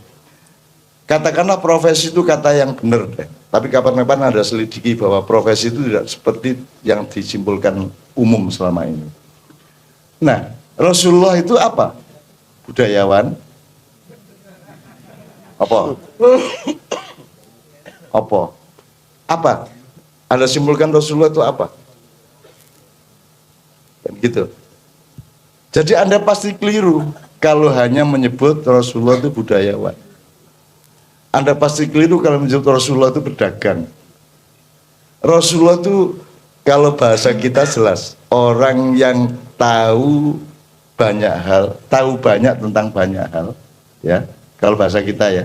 Katakanlah profesi itu kata yang benar deh. Tapi kapan-kapan ada selidiki bahwa profesi itu tidak seperti yang disimpulkan umum selama ini. Nah, Rasulullah itu apa? Budayawan. Apa? Anda simpulkan Rasulullah itu apa? Gitu. Jadi Anda pasti keliru kalau hanya menyebut Rasulullah itu budayawan. Anda pasti keliru kalau menyebut Rasulullah itu pedagang. Rasulullah itu kalau bahasa kita jelas, orang yang tahu banyak hal, tahu banyak tentang banyak hal, ya. Kalau bahasa kita ya.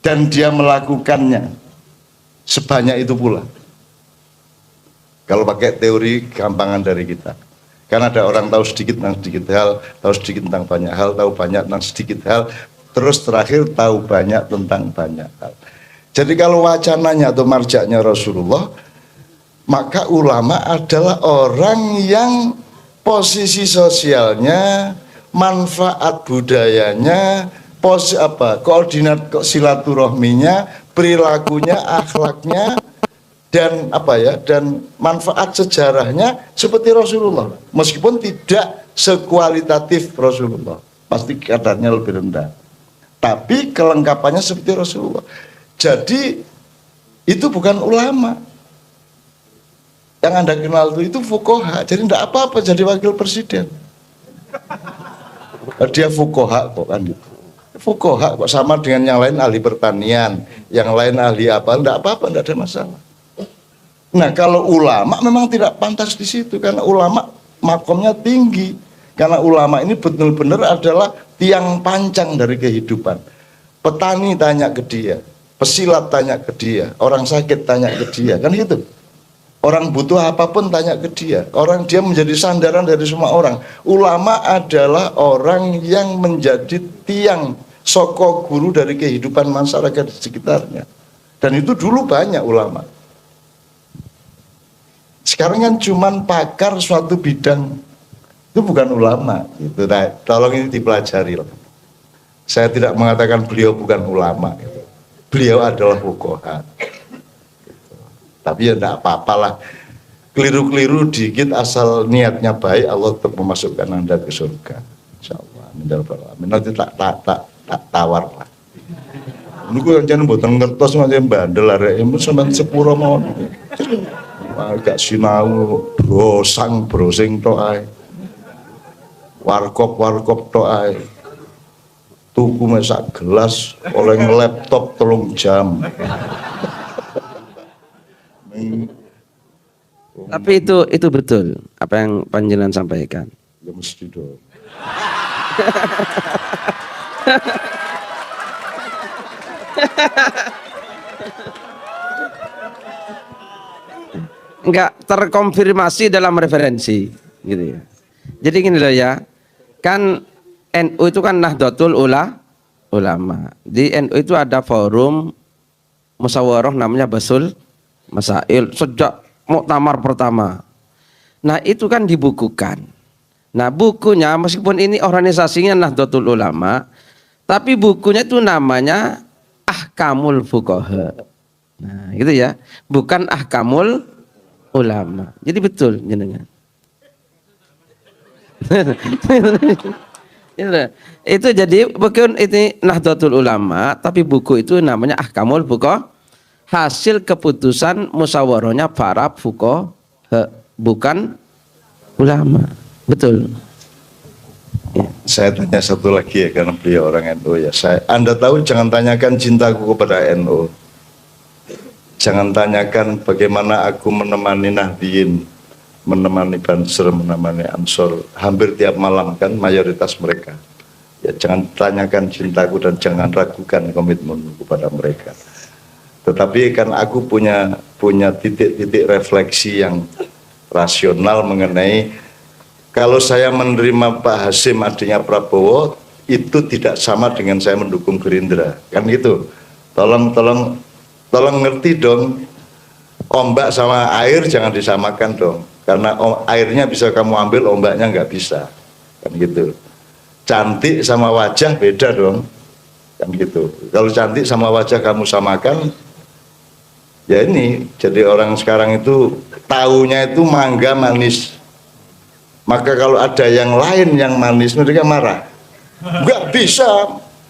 Dan dia melakukannya sebanyak itu pula. Kalau pakai teori gampangan dari kita. Karena ada orang tahu sedikit tentang sedikit hal, tahu sedikit tentang banyak hal, tahu banyak tentang sedikit hal, terus terakhir tahu banyak tentang banyak hal. Jadi kalau wacananya atau marjaknya Rasulullah, maka ulama adalah orang yang posisi sosialnya, manfaat budayanya, koordinat silaturahminya, perilakunya, akhlaknya, dan dan manfaat sejarahnya seperti Rasulullah. Meskipun tidak sekualitatif Rasulullah, pasti kadarnya lebih rendah. Tapi kelengkapannya seperti Rasulullah. Jadi itu bukan ulama. Yang Anda kenal itu fuqaha. Jadi tidak apa-apa jadi wakil presiden. Dia fuqaha kok kan gitu. Fuqaha kok sama dengan yang lain ahli pertanian, yang lain ahli apa, tidak apa-apa, tidak ada masalah. Nah kalau ulama memang tidak pantas di situ karena ulama makomnya tinggi. Karena ulama ini benar-benar adalah tiang pancang dari kehidupan. Petani tanya ke dia, pesilat tanya ke dia, orang sakit tanya ke dia, kan gitu. Orang butuh apapun tanya ke dia. Orang dia menjadi sandaran dari semua orang. Ulama adalah orang yang menjadi tiang soko guru dari kehidupan masyarakat di sekitarnya. Dan itu dulu banyak ulama. Sekarang kan cuman pakar suatu bidang. Itu bukan ulama. Gitu. Nah, tolong ini dipelajari. Saya tidak mengatakan beliau bukan ulama. Gitu. Beliau adalah fuqaha. Gitu. Tapi ya tidak apa-apalah. Keliru-keliru dikit asal niatnya baik, Allah tetap memasukkan Anda ke surga. Insyaallah. Nanti tak tawar lah. Niku jangan mboten ngertos macam bandel arek, sampean sepuro mawon. Gak sinau brosing tok ae. Warkop tok ae. Tuku sak gelas oleh laptop 3 jam. Tapi itu betul apa yang panjenengan sampaikan. Ya mesti dong. Enggak terkonfirmasi dalam referensi gitu ya. Jadi gini loh ya. Kan NU itu kan Nahdlatul Ulama. Di NU itu ada forum musyawarah namanya Basul Masail sejak muktamar pertama. Nah, itu kan dibukukan. Nah, bukunya meskipun ini organisasinya Nahdlatul Ulama, tapi bukunya itu namanya Ahkamul Fuqaha. Nah, gitu ya. Bukan Ahkamul Ulama. Jadi betul jenengan. Itu jadi bukan ini Nahdlatul Ulama, tapi buku itu namanya Ahkamul Fuqaha, hasil keputusan musyawarahnya para fuqaha, bukan ulama. Betul. Ya. Saya tanya satu lagi ya, karena beliau orang NU ya. Anda tahu, jangan tanyakan cintaku kepada NU. Jangan tanyakan bagaimana aku menemani Nahdien, menemani Banser, menemani Ansor hampir tiap malam, kan mayoritas mereka. Ya, jangan tanyakan cintaku dan jangan ragukan komitmenku kepada mereka. Tetapi kan aku punya titik-titik refleksi yang rasional mengenai kalau saya menerima Pak Hasyim adiknya Prabowo itu tidak sama dengan saya mendukung Gerindra, kan gitu. Tolong ngerti dong, ombak sama air jangan disamakan dong, karena airnya bisa kamu ambil, ombaknya nggak bisa, kan gitu. Cantik sama wajah beda dong, kan gitu. Kalau cantik sama wajah kamu samakan, ya ini jadi orang sekarang itu taunya itu mangga manis. Maka kalau ada yang lain yang manis, mereka marah. Nggak bisa,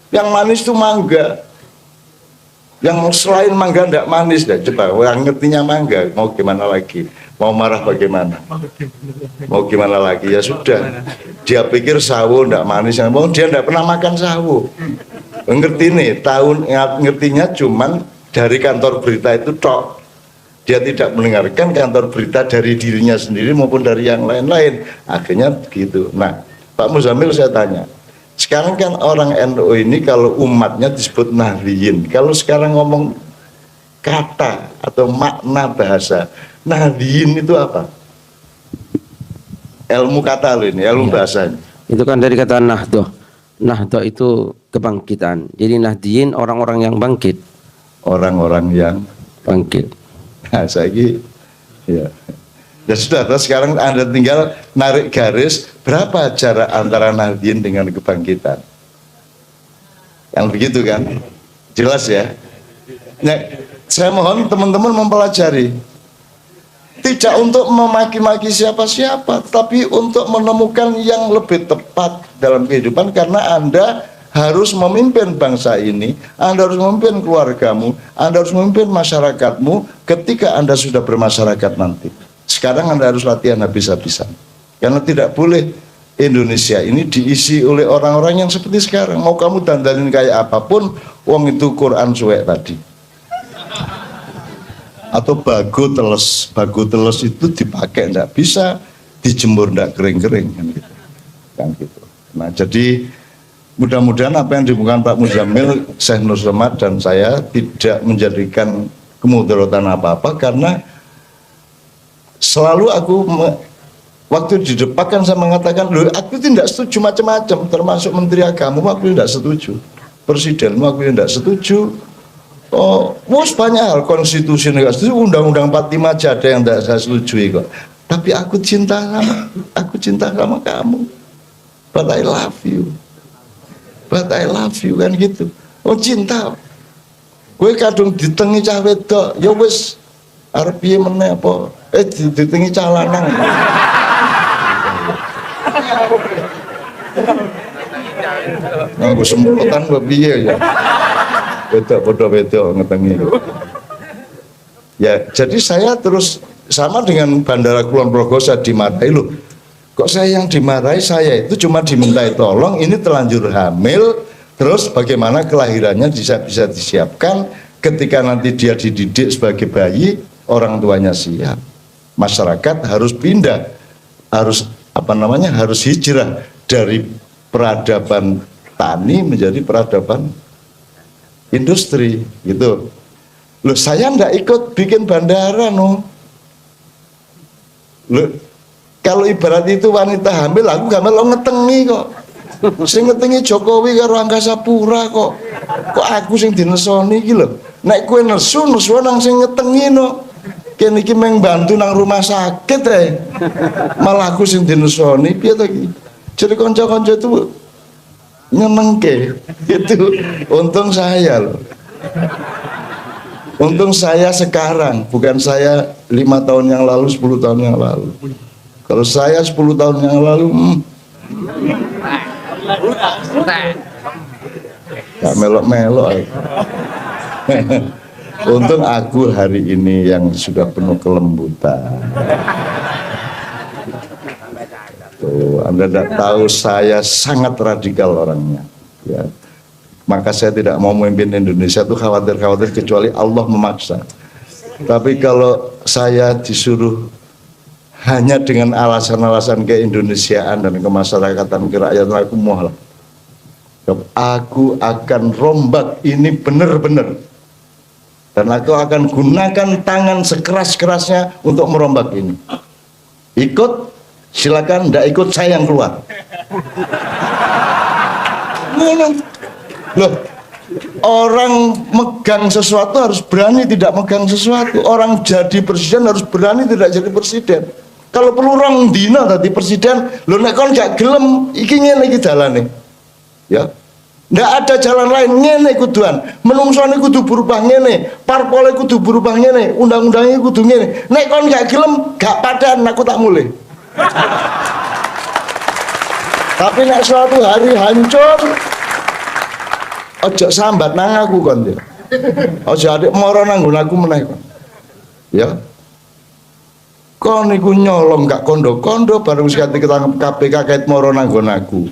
yang manis itu mangga. Yang selain mangga nggak manis. Dah. Coba, orang ngertinya mangga, mau gimana lagi? Mau marah bagaimana? Mau gimana lagi? Ya sudah. Dia pikir sawo nggak manis, mau dia nggak pernah makan sawo. Ngerti nih, ngertinya cuman dari kantor berita itu tok. Dia tidak mendengarkan kantor berita dari dirinya sendiri maupun dari yang lain-lain. Akhirnya begitu. Nah, Pak Muzamil saya tanya, sekarang kan orang NU ini kalau umatnya disebut Nahdliyin. Kalau sekarang ngomong kata atau makna bahasa, Nahdliyin itu apa? Ilmu kata loh ini, ilmu bahasanya. Itu kan dari kata Nahdoh. Nahdoh itu kebangkitan. Jadi Nahdliyin orang-orang yang bangkit. Orang-orang yang Bangkit. Nah, saya ya. Ya sudah, terus sekarang Anda tinggal narik garis berapa jarak antara Nahdliyin dengan kebangkitan. Yang begitu kan? Jelas ya? Nah, saya mohon teman-teman mempelajari. Tidak untuk memaki-maki siapa-siapa, tapi untuk menemukan yang lebih tepat dalam kehidupan, karena Anda harus memimpin bangsa ini, Anda harus memimpin keluargamu, Anda harus memimpin masyarakatmu ketika Anda sudah bermasyarakat nanti. Sekarang Anda harus latihan habis-habisan. Karena tidak boleh Indonesia ini diisi oleh orang-orang yang seperti sekarang. Mau kamu dandanin kayak apapun, wong itu Quran suwek tadi. Atau bago teles itu dipakai enggak bisa, dijemur enggak kering-kering kan gitu. Kan gitu. Nah, jadi mudah-mudahan apa yang dibutuhkan Pak Muzamil, Syekh Nur Somad dan saya tidak menjadikan kemudaratan apa-apa, karena selalu aku waktu di depan kan saya mengatakan, loh aku tidak setuju macam-macam, termasuk Menteri Agama aku tidak setuju, Presidenmu aku tidak setuju, banyak hal, konstitusi tidak setuju, undang-undang 45 aja ada yang tidak saya setujui kok. Tapi aku cinta sama kamu, but I love you. But I love you, kan gitu. Oh cinta. Gue kadung ditengi cah wedok, ya wis arep piye meneh apa? Ditengi cah lanang. Nganggo semprotan kok piye ya. Wedok ngetengi. Ya, jadi saya terus sama dengan Bandara Kulon Progo saya dimarahi loh. Kok saya yang dimarahi, saya itu cuma dimintai tolong, ini telanjur hamil, terus bagaimana kelahirannya bisa disiapkan, ketika nanti dia dididik sebagai bayi, orang tuanya siap. Masyarakat harus pindah, harus harus hijrah dari peradaban tani menjadi peradaban industri, gitu. Loh, saya ndak ikut bikin bandara, no. Loh, kalau ibarat itu wanita hamil, aku gak melo ngetengi kok. Sing ngetengi Jokowi karo Angkasa Pura kok. Kok aku sing dinesoni iki lho. Nek kowe nesu nang sing ngetengi no. Kene iki meng bantu nang rumah sakit malah aku sing dinesoni piye to iki. Jadi kanca-kanca itu nyenengke gitu. Untung saya loh. Untung saya sekarang, bukan saya 5 tahun yang lalu, 10 tahun yang lalu. Kalau saya 10 tahun yang lalu, gak melok-melok. Untung aku hari ini yang sudah penuh kelembutan. Tuh, Anda tidak tahu saya sangat radikal orangnya. Ya. Maka saya tidak mau memimpin Indonesia itu khawatir kecuali Allah memaksa. Tapi kalau saya disuruh hanya dengan alasan-alasan keindonesiaan dan kemasyarakatan kerakyatan, aku mual. Aku akan rombak ini benar-benar. Dan aku akan gunakan tangan sekeras-kerasnya untuk merombak ini. Ikut, silakan. Tidak ikut, saya yang keluar. Loh, orang megang sesuatu harus berani tidak megang sesuatu. Orang jadi presiden harus berani tidak jadi presiden. Kalau perlu orang dina tadi presiden, lo nek kon gak gelem, iki ngene iki dalane. Ya. Ndak ada jalan lain, ngene kuduan. Menungsone kudu berubah ngene, parpole kudu berubah ngene, undang-undangnya kudu ngene. Nek kon gak gelem, gak padan aku tak mulai. Tapi nek suatu hari hancur, ojo sambat nang aku kon ya. Ojo adik moro nang nggon aku meneh kon. Ya. Kon niku nyolong gak kondo-kondo bareng wis kate ketangkep KPK kait moro nang nggon aku.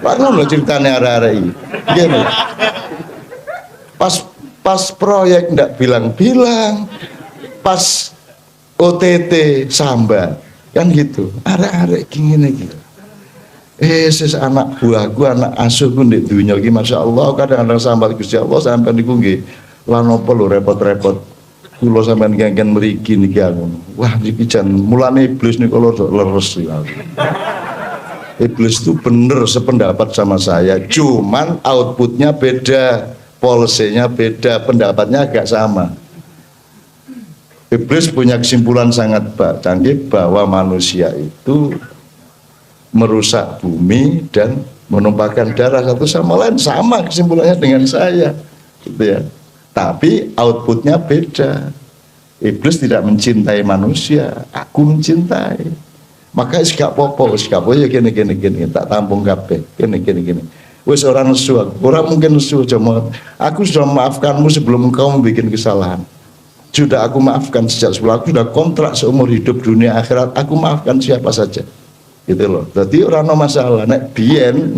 Pak ngono ceritane arek-arek iki. Nggih. Pas proyek ndak bilang-bilang. Pas OTT sambat. Kan gitu. Arek-arek iki ngene iki. Ses anak buahku, anak asuhku ndek dunya iki masyaallah kadang-kadang sambat Gusti Allah sampean niku nggih lan apa lho repot-repot. Kula sampean genggen mriki niki aku. Wah niki jan mulane iblis niku leres ya. Iblis itu bener sependapat sama saya, cuman outputnya beda, policy-nya beda, pendapatnya agak sama. Iblis punya kesimpulan sangat canggih bahwa manusia itu merusak bumi dan menumpahkan darah satu sama lain, sama kesimpulannya dengan saya, gitu ya. Tapi outputnya beda. Iblis tidak mencintai manusia, aku mencintai. Maka wis gak apa-apa, ya gini tak tampung kabeh, gini. Wis ora nesu aku, ora mungkin nesu cuma aku sudah memaafkanmu sebelum engkau membuat kesalahan. Sudah aku maafkan sejak sebelum aku sudah kontrak seumur hidup dunia akhirat, aku maafkan siapa saja. Gitu loh. Jadi ora ono masalah nek biyen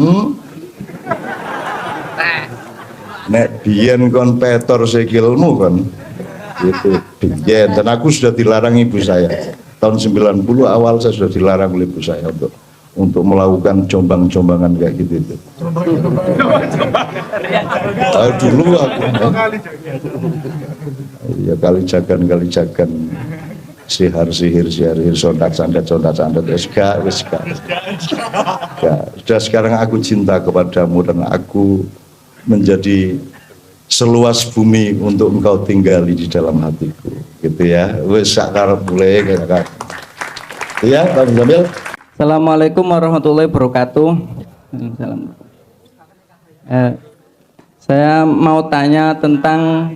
nek biyen kon petor sikilmu kon gitu biyen dan aku sudah dilarang ibu saya tahun 90 awal saya sudah dilarang oleh ibu saya untuk melakukan jombang-jombangan kayak gitu itu. Dulu aku ya kali jagan sihir sondak-sandat wis gak. Ya, sudah sekarang aku cinta kepadamu dan aku menjadi seluas bumi untuk engkau tinggali di dalam hatiku, gitu ya. Wis sak karep boleh kayak. Ya, Pak Jamil. Assalamualaikum warahmatullahi wabarakatuh. Saya mau tanya tentang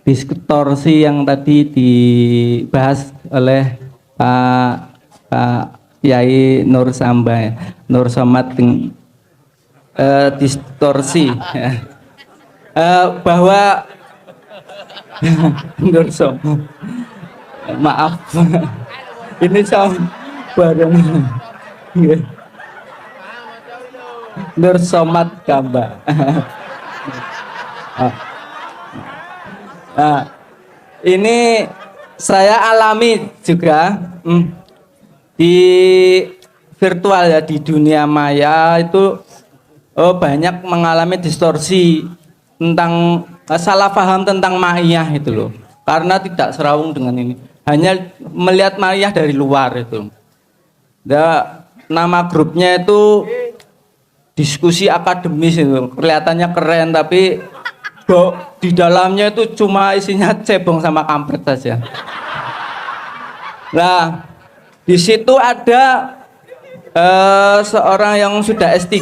distorsi yang tadi dibahas oleh Pak Yai Nur Samba, Nur Somad, distorsi bahwa Nur Somad, maaf Ini sama bareng. Iya. Nur Somad Kamba. Nah, ini saya alami juga di virtual ya, di dunia maya itu banyak mengalami distorsi tentang salah paham tentang ma'iyah itu loh, karena tidak serawung dengan ini, hanya melihat ma'iyah dari luar itu. Nama grupnya itu diskusi akademis itu, kelihatannya keren tapi di dalamnya itu cuma isinya cebong sama kampret saja. Nah, di situ ada seorang yang sudah S3,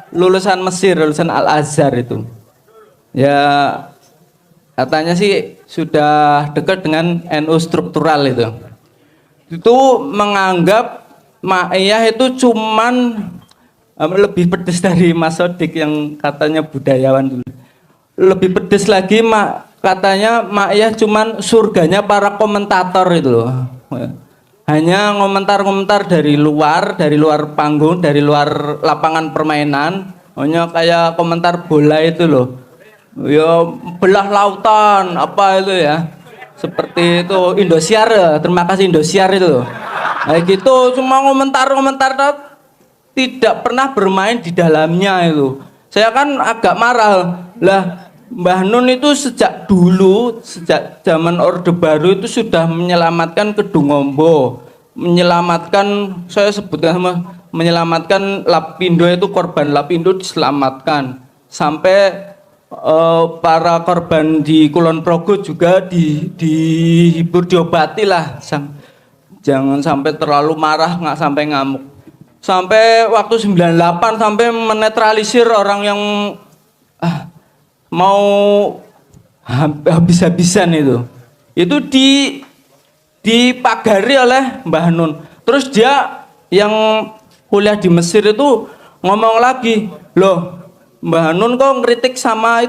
lulusan Mesir, lulusan Al-Azhar itu. Ya, katanya sih sudah dekat dengan NU struktural itu. Itu menganggap ma'iyah itu cuman lebih pedes dari Mas Sodik yang katanya budayawan dulu. Lebih pedes lagi katanya ma'iyah cuman surganya para komentator itu loh. Hanya komentar-komentar dari luar panggung, dari luar lapangan permainan, hanya kayak komentar bola itu loh. Ya belah lautan apa itu ya. Seperti itu Indosiar, terima kasih Indosiar itu. Kayak gitu cuma komentar-komentar tidak pernah bermain di dalamnya itu. Saya kan agak marah. Lah Mbah Nun itu sejak dulu, sejak zaman Orde Baru itu sudah menyelamatkan Kedungombo, menyelamatkan, saya sebutkan menyelamatkan Lapindo, itu korban Lapindo diselamatkan, sampai para korban di Kulon Progo juga dihibur, diobati lah, jangan sampai terlalu marah, nggak sampai ngamuk. Sampai waktu 98 sampai menetralisir orang yang mau habis-habisan itu dipagari oleh Mbah Nun. Terus dia yang kuliah di Mesir itu ngomong lagi, loh Mbah Nun kok ngeritik sama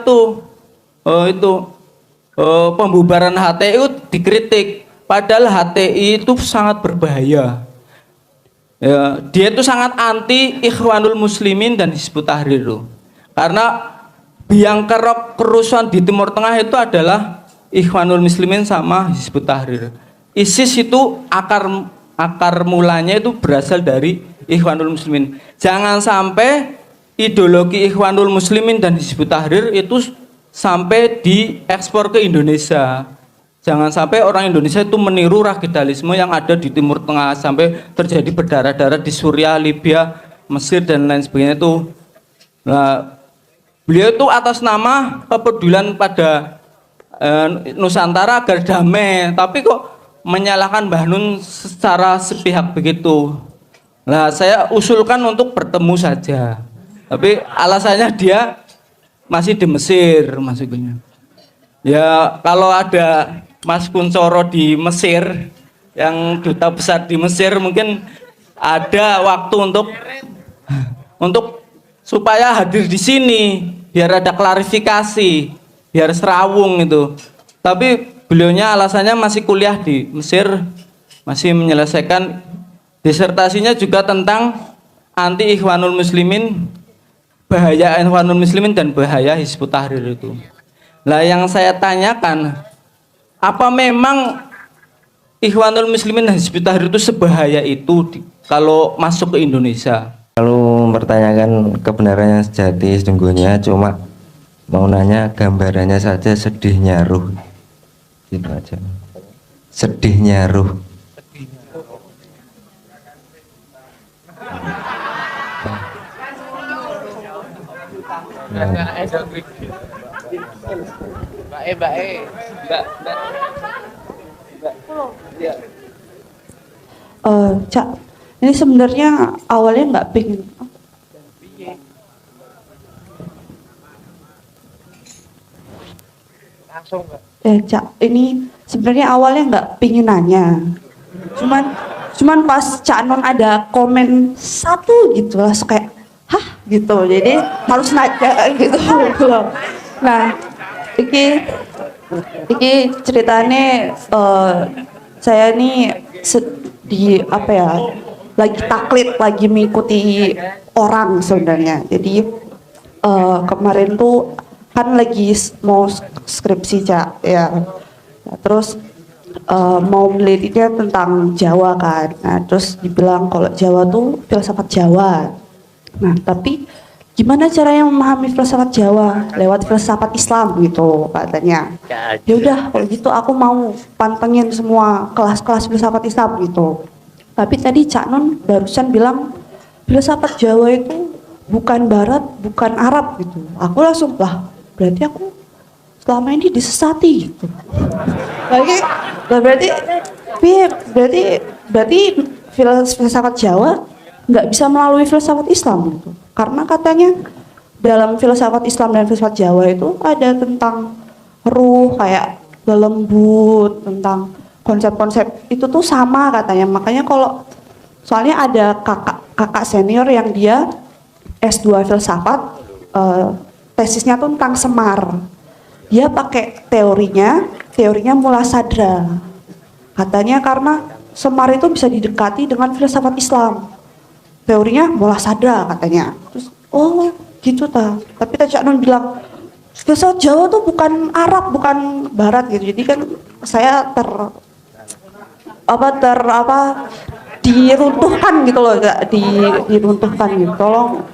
pembubaran HTI dikritik, padahal HTI itu sangat berbahaya. Ya, dia itu sangat anti Ikhwanul Muslimin dan Hizbut Tahrir itu. Karena biang kerok kerusuhan di Timur Tengah itu adalah Ikhwanul Muslimin sama Hizbut Tahrir. ISIS itu akar mulanya itu berasal dari Ikhwanul Muslimin. Jangan sampai ideologi Ikhwanul Muslimin dan Hizbut Tahrir itu sampai diekspor ke Indonesia. Jangan sampai orang Indonesia itu meniru radikalisme yang ada di Timur Tengah, sampai terjadi berdarah-darah di Suriah, Libya, Mesir dan lain sebagainya itu. Nah, beliau itu atas nama kepedulian pada Nusantara agar damai, tapi kok menyalahkan Mbah Nun secara sepihak begitu. Nah, saya usulkan untuk bertemu saja. Tapi alasannya dia masih di Mesir maksudnya. Ya, kalau ada Mas Kuncoro di Mesir, yang duta besar di Mesir, mungkin ada waktu untuk supaya hadir di sini, biar ada klarifikasi, biar serawung itu. Tapi beliaunya alasannya masih kuliah di Mesir, masih menyelesaikan disertasinya juga tentang anti Ikhwanul Muslimin, bahaya Ikhwanul Muslimin dan bahaya Hizbut Tahrir itu. Lah yang saya tanyakan, apa memang Ikhwanul Muslimin dan Hizbut Tahrir itu sebahaya itu kalau masuk ke Indonesia? Kalau mempertanyakan kebenaran yang sejati sesungguhnya, cuma mau nanya gambarannya saja sedihnya ruh, gitu aja. Sedihnya ruh. Cak, ini sebenarnya awalnya nggak pingin. Langsung nggak? Cak, ini sebenarnya awalnya nggak pingin nanya. Cuman pas Cak Non ada komen satu gitu lah, kayak hah gitu. Jadi harus nanya gitu loh. Nah, ini ceritanya saya nih di apa ya, lagi taklid, lagi mengikuti orang sebenarnya. Jadi kemarin tuh kan lagi mau skripsi Cak ya. Nah, terus mau menelitinya tentang Jawa kan. Nah, terus dibilang kalau Jawa tuh filsafat Jawa. Nah, tapi gimana caranya memahami filsafat Jawa lewat filsafat Islam gitu katanya. Ya udah kalau gitu aku mau pantengin semua kelas-kelas filsafat Islam gitu. Tapi tadi Cak Nun barusan bilang filsafat Jawa itu bukan Barat, bukan Arab gitu. Aku langsung lah, berarti aku selama ini disesati gitu. Berarti filsafat Jawa nggak bisa melalui filsafat Islam gitu. Karena katanya dalam filsafat Islam dan filsafat Jawa itu ada tentang ruh, kayak lembut, tentang konsep-konsep itu tuh sama katanya. Makanya kalau soalnya ada kakak senior yang dia S2 filsafat, tesisnya tuh tentang Semar. Dia pakai teorinya Mulasadra. Katanya karena Semar itu bisa didekati dengan filsafat Islam. Teorinya Mulasadra katanya. Terus oh gitu ta. Tapi Cak Nun bilang filsafat Jawa tuh bukan Arab, bukan Barat gitu. Jadi kan saya diruntuhkan gitu loh, diruntuhkan gitu. Tolong,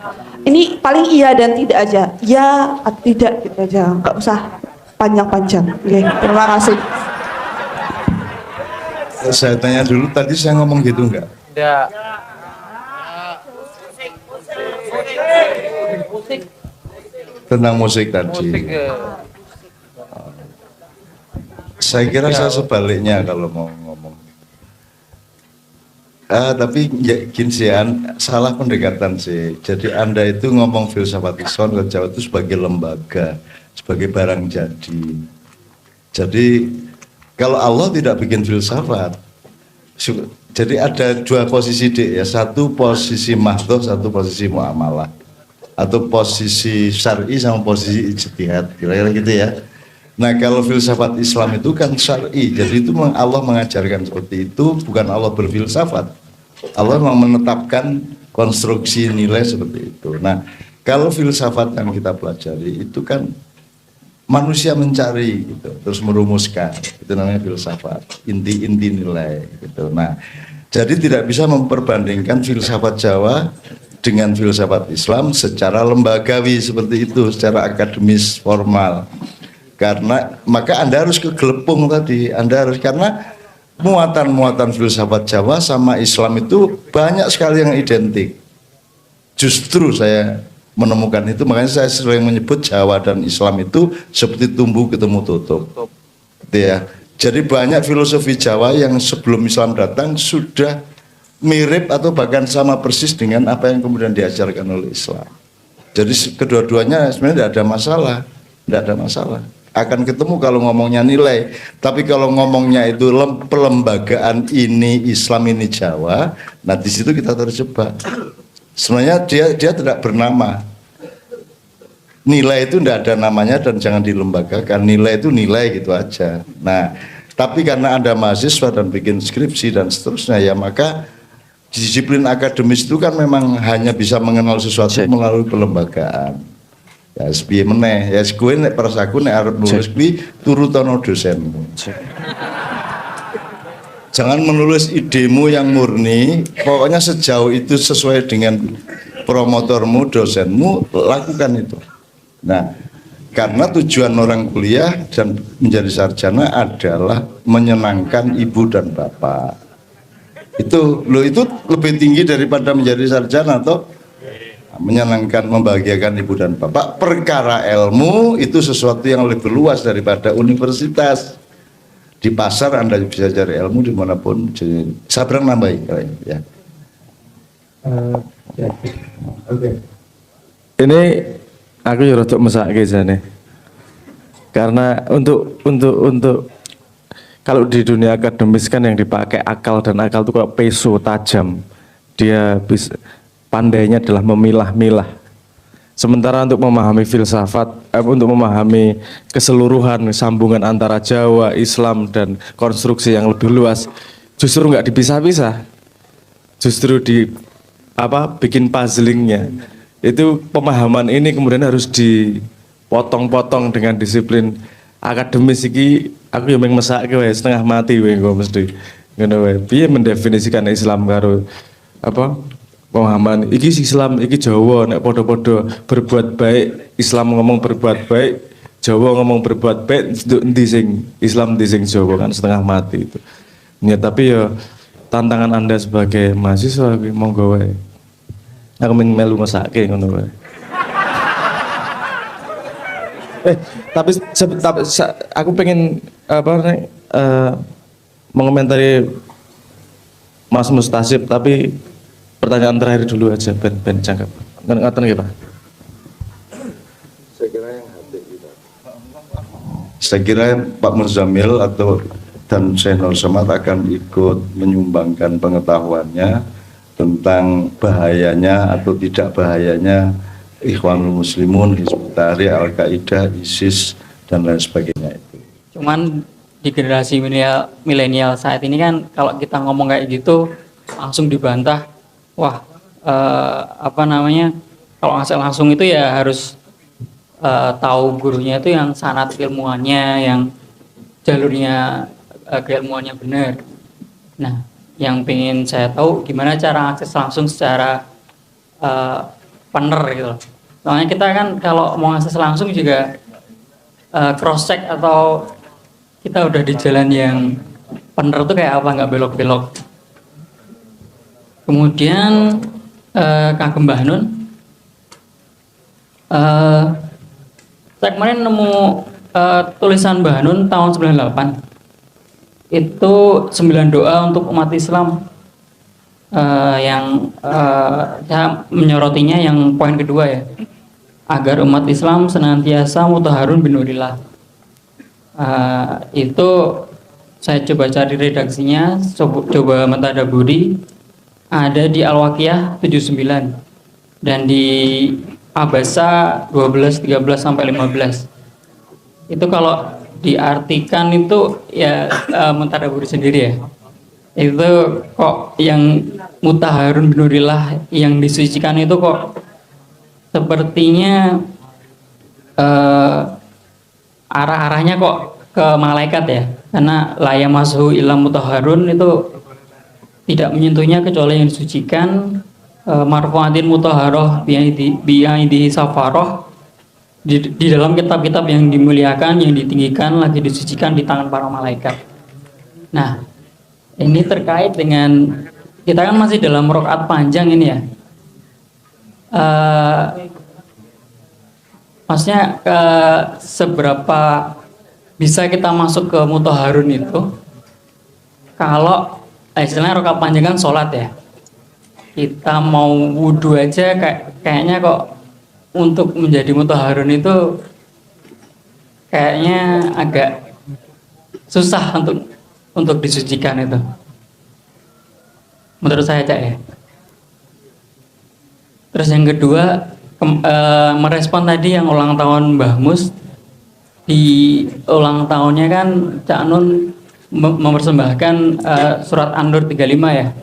ini paling iya dan tidak aja, ya atau tidak gitu aja, nggak usah panjang-panjang. Oke, terima kasih. Saya tanya dulu, tadi saya ngomong gitu nggak? Tidak. Tentang musik tadi. Saya kira saya sebaliknya kalau mau ngomong. Tapi ya, gini sih, salah pendekatan sih. Jadi Anda itu ngomong filsafat Islam ke Jawa itu sebagai lembaga, sebagai barang jadi. Jadi kalau Allah tidak bikin filsafat, jadi ada dua posisi ya, satu posisi mahdhah, satu posisi muamalah, atau posisi syar'i sama posisi ijtihad, kira-kira gitu ya. Nah kalau filsafat Islam itu kan syar'i, jadi itu Allah mengajarkan seperti itu, bukan Allah berfilsafat. Allah memang menetapkan konstruksi nilai seperti itu. Nah kalau filsafat yang kita pelajari itu kan manusia mencari gitu, terus merumuskan, itu namanya filsafat, inti-inti nilai gitu. Nah jadi tidak bisa memperbandingkan filsafat Jawa dengan filsafat Islam secara lembagawi seperti itu, secara akademis formal. Karena maka Anda harus ke gelepung tadi, Anda harus, karena muatan-muatan filsafat Jawa sama Islam itu banyak sekali yang identik. Justru saya menemukan itu, makanya saya sering menyebut Jawa dan Islam itu seperti tumbuh ketemu tutup. Gitu ya. Jadi banyak filosofi Jawa yang sebelum Islam datang sudah mirip atau bahkan sama persis dengan apa yang kemudian diajarkan oleh Islam. Jadi kedua-duanya sebenarnya tidak ada masalah, tidak ada masalah. Akan ketemu kalau ngomongnya nilai, tapi kalau ngomongnya itu pelembagaan ini Islam ini Jawa, nah di situ kita terjebak. Sebenarnya dia tidak bernama. Nilai itu tidak ada namanya dan jangan dilembagakan. Nilai itu nilai gitu aja. Nah, tapi karena Anda mahasiswa dan bikin skripsi dan seterusnya, ya maka disiplin akademis itu kan memang hanya bisa mengenal sesuatu melalui pelembagaan. Ya sepiye meneh, ya kowe nek perasaku nek arep nulis kuwi turutono dosenmu. Jangan menulis idemu yang murni, pokoknya sejauh itu sesuai dengan promotormu, dosenmu, lakukan itu. Nah, karena tujuan orang kuliah dan menjadi sarjana adalah menyenangkan ibu dan bapak. Itu lebih tinggi daripada menjadi sarjana atau menyenangkan, membahagiakan ibu dan bapak. Perkara ilmu itu sesuatu yang lebih luas daripada universitas. Di pasar Anda bisa cari ilmu dimanapun. Sabrang nambahi ya. Oke. Ini aku ya rada mesake jane. Karena untuk kalau di dunia akademis kan yang dipakai akal, dan akal itu kayak peso tajam. Dia bisa, pandainya adalah memilah-milah. Sementara untuk memahami filsafat, untuk memahami keseluruhan sambungan antara Jawa, Islam dan konstruksi yang lebih luas, justru nggak dipisah-pisah, justru di bikin puzzlingnya. Itu pemahaman ini kemudian harus dipotong-potong dengan disiplin akademis iki. Aku yang mesake wae setengah mati wae kok mesti ngono wae. Piye mendefinisikan Islam karo pemahaman iki Islam iki Jawa nek padha-padha berbuat baik, Islam ngomong berbuat baik, Jawa ngomong berbuat baik, endi sing Islam endi sing Jawa, kan setengah mati itu. Ya tapi ya tantangan Anda sebagai mahasiswa monggo wae. Aku melu mesake ngono wae. Tapi aku pengen mengomentari Mas Mustasib, tapi pertanyaan terakhir dulu aja ben cangkep. Ngaten nggih, Pak. Saya kira Pak Muzamil dan Syekh Nur Somad akan ikut menyumbangkan pengetahuannya tentang bahayanya atau tidak bahayanya Ikhwanul Muslimun, Hizbut Tahrir, Al-Qaeda, ISIS dan lain sebagainya itu. Cuman di generasi milenial saat ini kan kalau kita ngomong kayak gitu langsung dibantah. Wah, kalau ngasih langsung itu ya harus tahu gurunya itu yang sanad ilmuannya, yang jalurnya keilmuannya benar. Nah, yang pengen saya tahu gimana cara akses langsung secara partner gitu loh. Soalnya kita kan kalau mau akses langsung juga cross check atau kita udah di jalan yang partner tuh kayak apa, nggak belok-belok. Kemudian Kagem Bahnun, saya kemarin nemu tulisan Bahnun tahun 98. Itu 9 doa untuk umat Islam yang saya menyorotinya yang poin kedua ya, agar umat Islam senantiasa mutaharun binurillah. Itu saya coba cari redaksinya, coba mentadaburi, ada di Al-Waqiah 79 dan di Abasa 12, 13 sampai 15. Itu kalau diartikan itu ya mentadaburi sendiri ya. Itu kok yang mutaharun binurillah yang disucikan itu kok sepertinya arah-arahnya kok ke malaikat ya, karena la yamassuhu illa mutahharun itu tidak menyentuhnya kecuali yang disucikan. Marfu'atin mutahharah bi'aidihi safaroh, di dalam kitab-kitab yang dimuliakan, yang ditinggikan, lagi disucikan di tangan para malaikat. Nah, ini terkait dengan kita kan masih dalam rakaat panjang ini ya. Maksudnya seberapa bisa kita masuk ke mutahharun itu kalau istilahnya rakaat panjang kan sholat ya. Kita mau wudhu aja kayaknya kok untuk menjadi mutahharun itu kayaknya agak susah untuk disucikan itu. Menurut saya Cak ya. Terus yang kedua merespon tadi yang ulang tahun Mbah Mus, di ulang tahunnya kan Cak Nun mempersembahkan surat An-Nur 35 ya.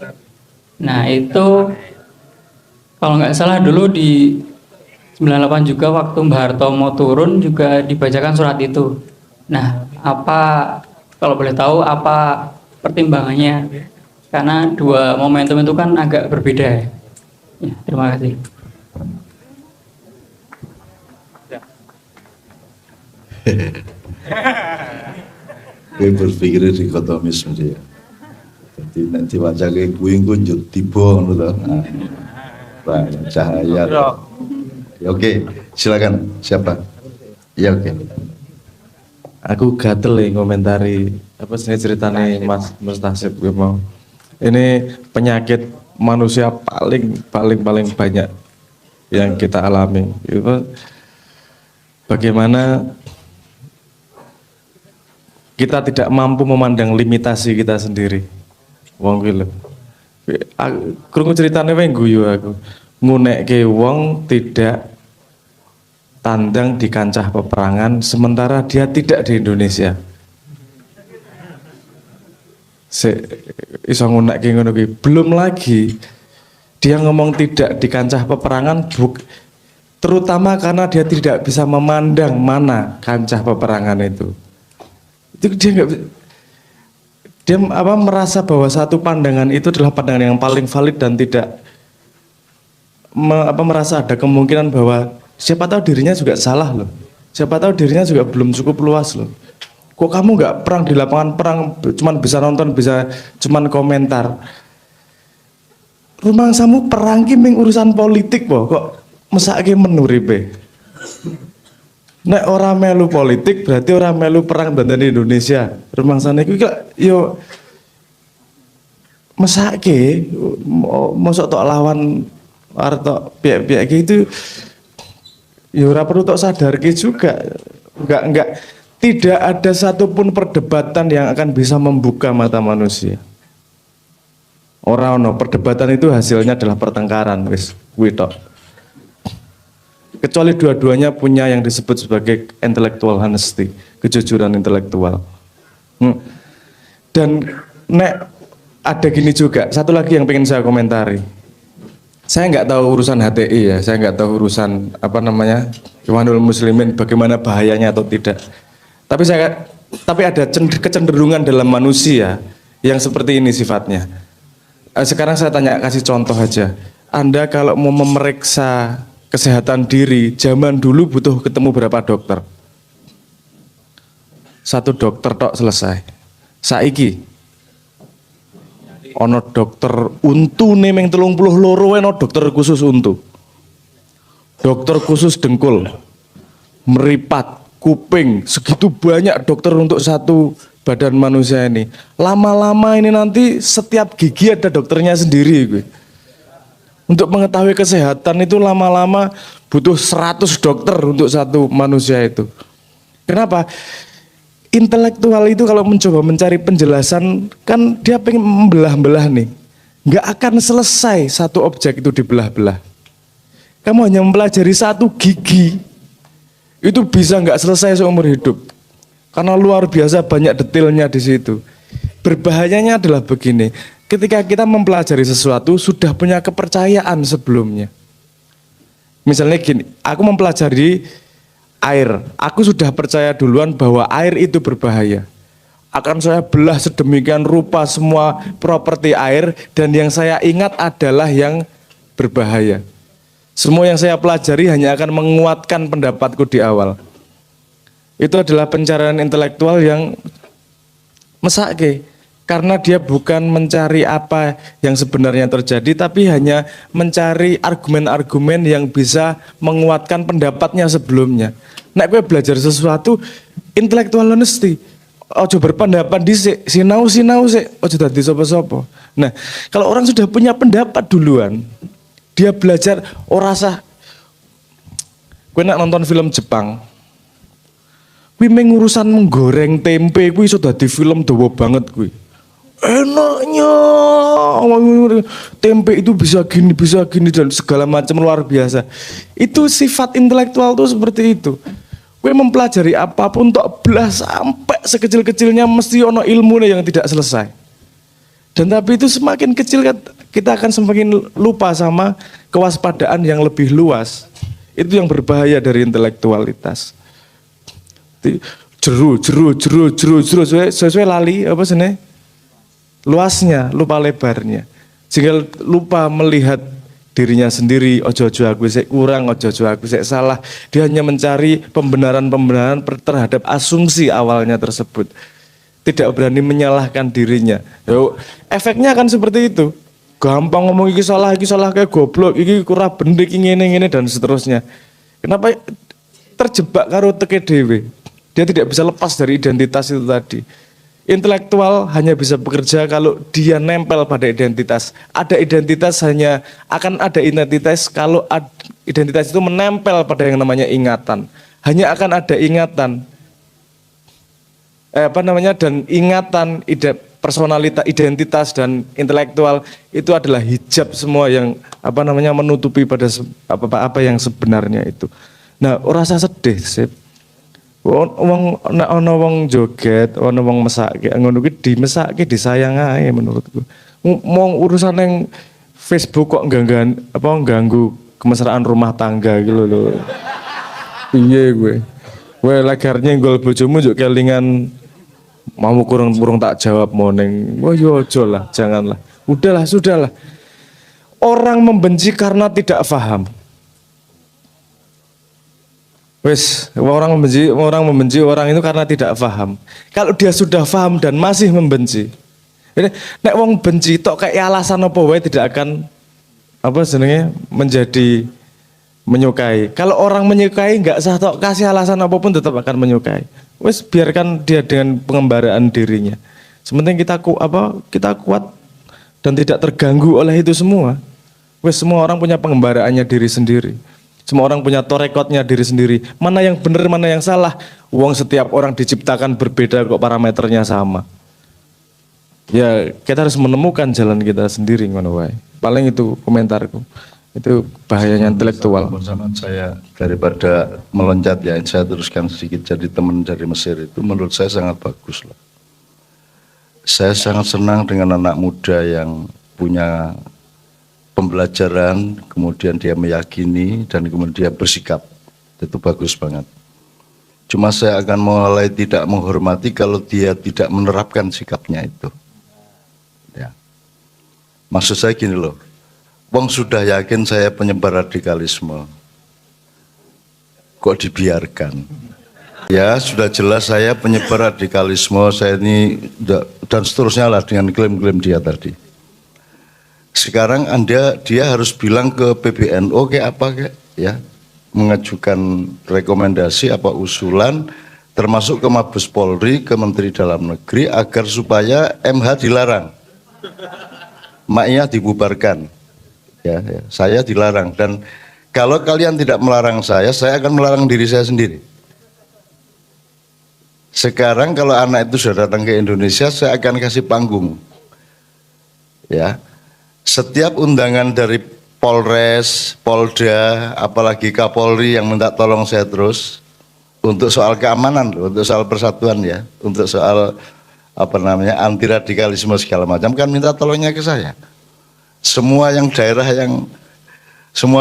Nah itu kalau nggak salah dulu di 98 juga waktu Mbah Harto mau turun juga dibacakan surat itu. Nah apa kalau boleh tahu apa pertimbangannya? Karena dua momentum itu kan agak berbeda ya. Ya, terima kasih. Gue berpikir dikotomis dia. Jadi nanti wajah kayak kuing kunjut tiba ngono to. Nah, cahaya. Ya, oke, silakan. Siapa? Ya oke. Aku gatel ya ngomentari apa sih ceritanya Mas Mustasib gue mau. Ini penyakit manusia paling banyak yang kita alami. Itu bagaimana kita tidak mampu memandang limitasi kita sendiri. Wong kuwi lho. Krungu ceritane wae guyu aku. Ngunekke wong tidak tandang di kancah peperangan sementara dia tidak di Indonesia. iso ngunakke ngono kuwi. Belum lagi dia ngomong tidak di kancah peperangan terutama karena dia tidak bisa memandang mana kancah peperangan itu. Itu dia merasa bahwa satu pandangan itu adalah pandangan yang paling valid dan tidak merasa ada kemungkinan bahwa siapa tahu dirinya juga salah loh. Siapa tahu dirinya juga belum cukup luas loh. Kok kamu nggak perang di lapangan perang, cuman bisa nonton, bisa cuman komentar. Rumangsamu perang ki ming urusan politik kok mesake menuripe. Nek ora melu politik berarti ora melu perang banteni Indonesia. Rumangsane iku yo mesake mosok tok lawan arep pihak-pihak itu ya ora perlu tok sadarke juga. Enggak tidak ada satupun perdebatan yang akan bisa membuka mata manusia. Ora ono, perdebatan itu hasilnya adalah pertengkaran wis kuwi tok. Kecuali dua-duanya punya yang disebut sebagai intellectual honesty, kejujuran intelektual. Dan nek ada gini juga, satu lagi yang pengen saya komentari. Saya nggak tahu urusan HTI ya, saya nggak tahu urusan Ikhwanul Muslimin bagaimana bahayanya atau tidak. Tapi ada kecenderungan dalam manusia yang seperti ini sifatnya. Sekarang saya kasih contoh aja. Anda kalau mau memeriksa kesehatan diri, zaman dulu butuh ketemu berapa dokter? Satu dokter tok selesai. Saiki ono dokter untu nemeng 32 ono dokter khusus untu. Dokter khusus dengkul, meripat, kuping, segitu banyak dokter untuk satu badan manusia ini. Lama-lama ini nanti setiap gigi ada dokternya sendiri gue. Untuk mengetahui kesehatan itu lama-lama butuh 100 dokter untuk satu manusia itu. Kenapa? Intelektual itu kalau mencoba mencari penjelasan, kan dia pengen membelah-belah nih. Nggak akan selesai satu objek itu dibelah-belah. Kamu hanya mempelajari satu gigi, itu bisa nggak selesai seumur hidup. Karena luar biasa banyak detailnya di situ. Berbahayanya adalah begini, ketika kita mempelajari sesuatu sudah punya kepercayaan sebelumnya. Misalnya gini, aku mempelajari air, aku sudah percaya duluan bahwa air itu berbahaya. Akan saya belah sedemikian rupa semua properti air dan yang saya ingat adalah yang berbahaya. Semua yang saya pelajari hanya akan menguatkan pendapatku di awal. Itu adalah pencarian intelektual yang mesake. Karena dia bukan mencari apa yang sebenarnya terjadi, tapi hanya mencari argumen-argumen yang bisa menguatkan pendapatnya sebelumnya. Nek gue belajar sesuatu, intellectual honesty. Ojo berpendapat dhisik, sinau sik, ojo dadi sapa-sapa. Nah, kalau orang sudah punya pendapat duluan, dia belajar ora sah. Gue nak nonton film Jepang. Kuwi mengurusan menggoreng tempe kuwi iso dadi film dawa banget kuwi. Enaknya tempe itu bisa gini dan segala macam luar biasa. Itu sifat intelektual tuh seperti itu. Gue mempelajari apapun tok belah sampai sekecil-kecilnya mesti ono ilmunya yang tidak selesai. Dan tapi itu semakin kecil kita akan semakin lupa sama kewaspadaan yang lebih luas. Itu yang berbahaya dari intelektualitas. Jeru sesuai lali apa sih? Luasnya, lupa lebarnya. Sehingga lupa melihat dirinya sendiri, ojo-ojo aku sik kurang, ojo-ojo aku sik salah. Dia hanya mencari pembenaran-pembenaran terhadap asumsi awalnya tersebut. Tidak berani menyalahkan dirinya. Yo, efeknya akan seperti itu. Gampang ngomong iki salah kayak goblok, iki kurang bener iki ngene dan seterusnya. Kenapa terjebak karo teke dhewe? Dia tidak bisa lepas dari identitas itu tadi. Intelektual hanya bisa bekerja kalau dia nempel pada identitas. Ada identitas hanya akan ada identitas kalau identitas itu menempel pada yang namanya ingatan. Hanya akan ada ingatan. Dan ingatan, personalitas, identitas dan intelektual itu adalah hijab semua yang menutupi pada apa yang sebenarnya itu. Nah, rasa sedih sih. Wong nek ana wong joget, ana wong mesake, ngono kuwi dimesake disayang ae menurutku. Mau urusan yang Facebook kok ganggu kemesraan rumah tangga gitu loh. Iya gue. Gue lagarnya nyenggol bojomu juk kelingan mau kurang tak jawab moneng. Wah yo ojo lah, janganlah. Udahlah, sudahlah. Orang membenci karena tidak paham. Wes, orang membenci orang itu karena tidak paham. Kalau dia sudah paham dan masih membenci, ini nek wong benci tok kayak alasan apa wae tidak akan apa senengnya menjadi menyukai. Kalau orang menyukai nggak sah tok kasih alasan apapun tetap akan menyukai. Wes biarkan dia dengan pengembaraan dirinya. Sementing kita kuat dan tidak terganggu oleh itu semua. Wes semua orang punya pengembaraannya diri sendiri. Semua orang punya torekotnya diri sendiri. Mana yang benar, mana yang salah. Uang setiap orang diciptakan berbeda kok parameternya sama. Ya kita harus menemukan jalan kita sendiri ngono wae. Paling itu komentarku. Itu bahayanya intelektual. Sama saya daripada meloncat ya, saya teruskan sedikit jadi teman dari Mesir itu menurut saya sangat bagus loh. Saya sangat senang dengan anak muda yang punya pembelajaran, kemudian dia meyakini dan kemudian bersikap. Itu bagus banget. Cuma saya akan mulai tidak menghormati kalau dia tidak menerapkan sikapnya itu. Ya. Maksud saya gini loh, wong sudah yakin saya penyebar radikalisme, kok dibiarkan? Ya sudah jelas saya penyebar radikalisme, saya ini dan seterusnya lah dengan klaim-klaim dia tadi. Sekarang dia harus bilang ke PBNU kayak apa kayak ya, mengajukan rekomendasi apa usulan termasuk ke Mabes Polri, ke Menteri Dalam Negeri agar supaya MH dilarang, MAIA dibubarkan. Ya, saya dilarang dan kalau kalian tidak melarang saya akan melarang diri saya sendiri. Sekarang kalau anak itu sudah datang ke Indonesia, saya akan kasih panggung. Ya. Setiap undangan dari Polres, Polda, apalagi Kapolri yang minta tolong saya terus untuk soal keamanan, untuk soal persatuan ya, untuk soal anti radikalisme segala macam kan minta tolongnya ke saya. Semua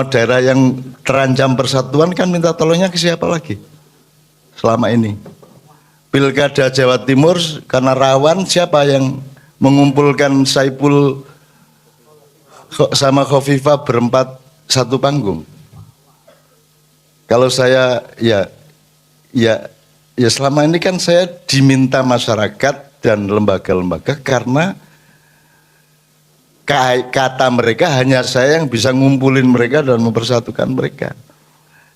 daerah yang terancam persatuan kan minta tolongnya ke siapa lagi? Selama ini. Pilkada Jawa Timur karena rawan, siapa yang mengumpulkan Saipul sama Khofifah berempat satu panggung? Kalau saya ya selama ini kan saya diminta masyarakat dan lembaga-lembaga karena kata mereka hanya saya yang bisa ngumpulin mereka dan mempersatukan mereka.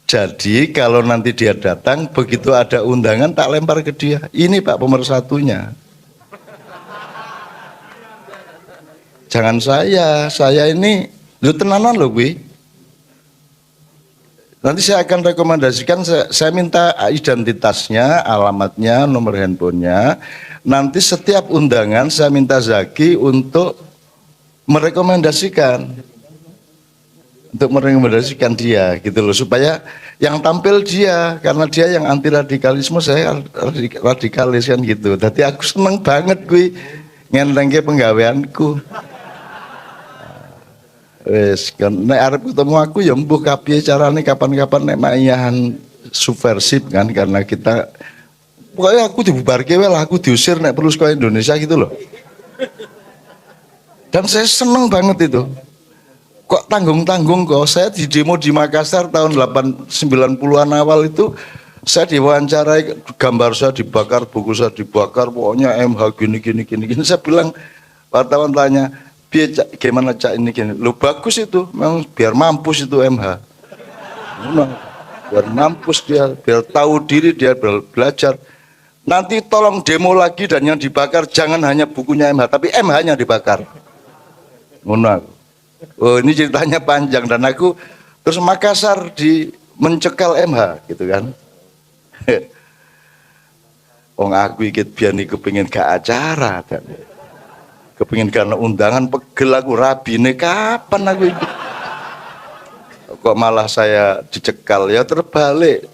Jadi kalau nanti dia datang, begitu ada undangan tak lempar ke dia. Ini Pak pemersatunya. Jangan saya ini lu tenanan loh gue. Nanti saya akan rekomendasikan, saya minta identitasnya, alamatnya, nomor handphonenya. Nanti setiap undangan saya minta Zaki untuk merekomendasikan dia gitu loh, supaya yang tampil dia, karena dia yang anti radikalisme, saya radikalis kan gitu. Jadi aku seneng banget gue ngendengke penggaweanku. Wes kan nek arep ketemu aku ya mbuh kabeh carane kapan-kapan nek maiyahan subversif kan, karena kita pokoknya aku dibubarke wae lah, aku diusir nek perlu sekolah Indonesia gitu loh. Dan saya seneng banget itu. Kok tanggung-tanggung kok, saya di demo di Makassar tahun 90-an awal itu saya diwawancarai, gambar saya dibakar, buku saya dibakar, pokoknya MH gini. Saya bilang, wartawan tanya, gimana cak ini gini, lo bagus itu, memang biar mampus itu MH, biar mampus dia, biar tahu diri dia, belajar. Nanti tolong demo lagi dan yang dibakar jangan hanya bukunya MH, tapi MH-nya dibakar. Oh ini ceritanya panjang dan aku terus Makassar mencekal MH gitu kan. Wong aku ikut biar nih kepingin ke acara kan. Kepingin karena undangan pegel aku rabine kapan aku ikut. Kok malah saya dicekal, ya terbalik.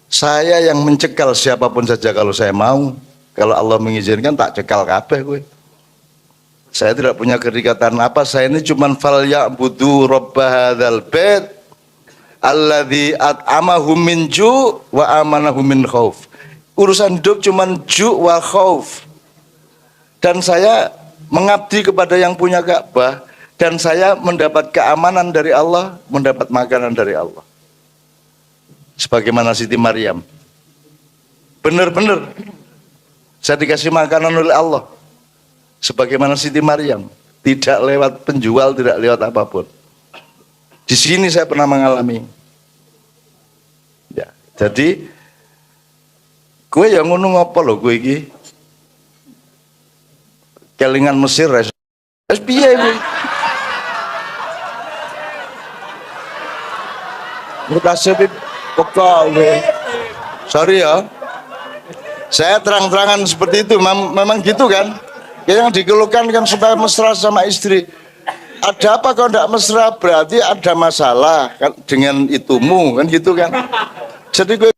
Saya yang mencekal siapapun saja kalau saya mau. Kalau Allah mengizinkan tak cekal kabeh gue. Saya tidak punya keterikatan apa. Saya ini cuman fal ya'budu rabb hadzal bait alladzi at'amahum min ju' wa amanahum min khauf. Urusan hidup cuman ju' wa khauf. Dan saya mengabdi kepada yang punya Ka'bah, dan saya mendapat keamanan dari Allah, mendapat makanan dari Allah. Sebagaimana Siti Maryam. Benar-benar saya dikasih makanan oleh Allah. Sebagaimana Siti Maryam, tidak lewat penjual, tidak lewat apapun. Di sini saya pernah mengalami. Ya, jadi gue yang ngono ngopo lho gue iki. Kelingan Mesir res piye gue. Mutasi pokok gue. Sorry ya. Saya terang-terangan seperti itu, memang gitu kan. Yang dikeluhkan kan supaya mesra sama istri. Ada apa kalau tidak mesra? Berarti ada masalah kan dengan itumu kan gitu kan. Jadi gue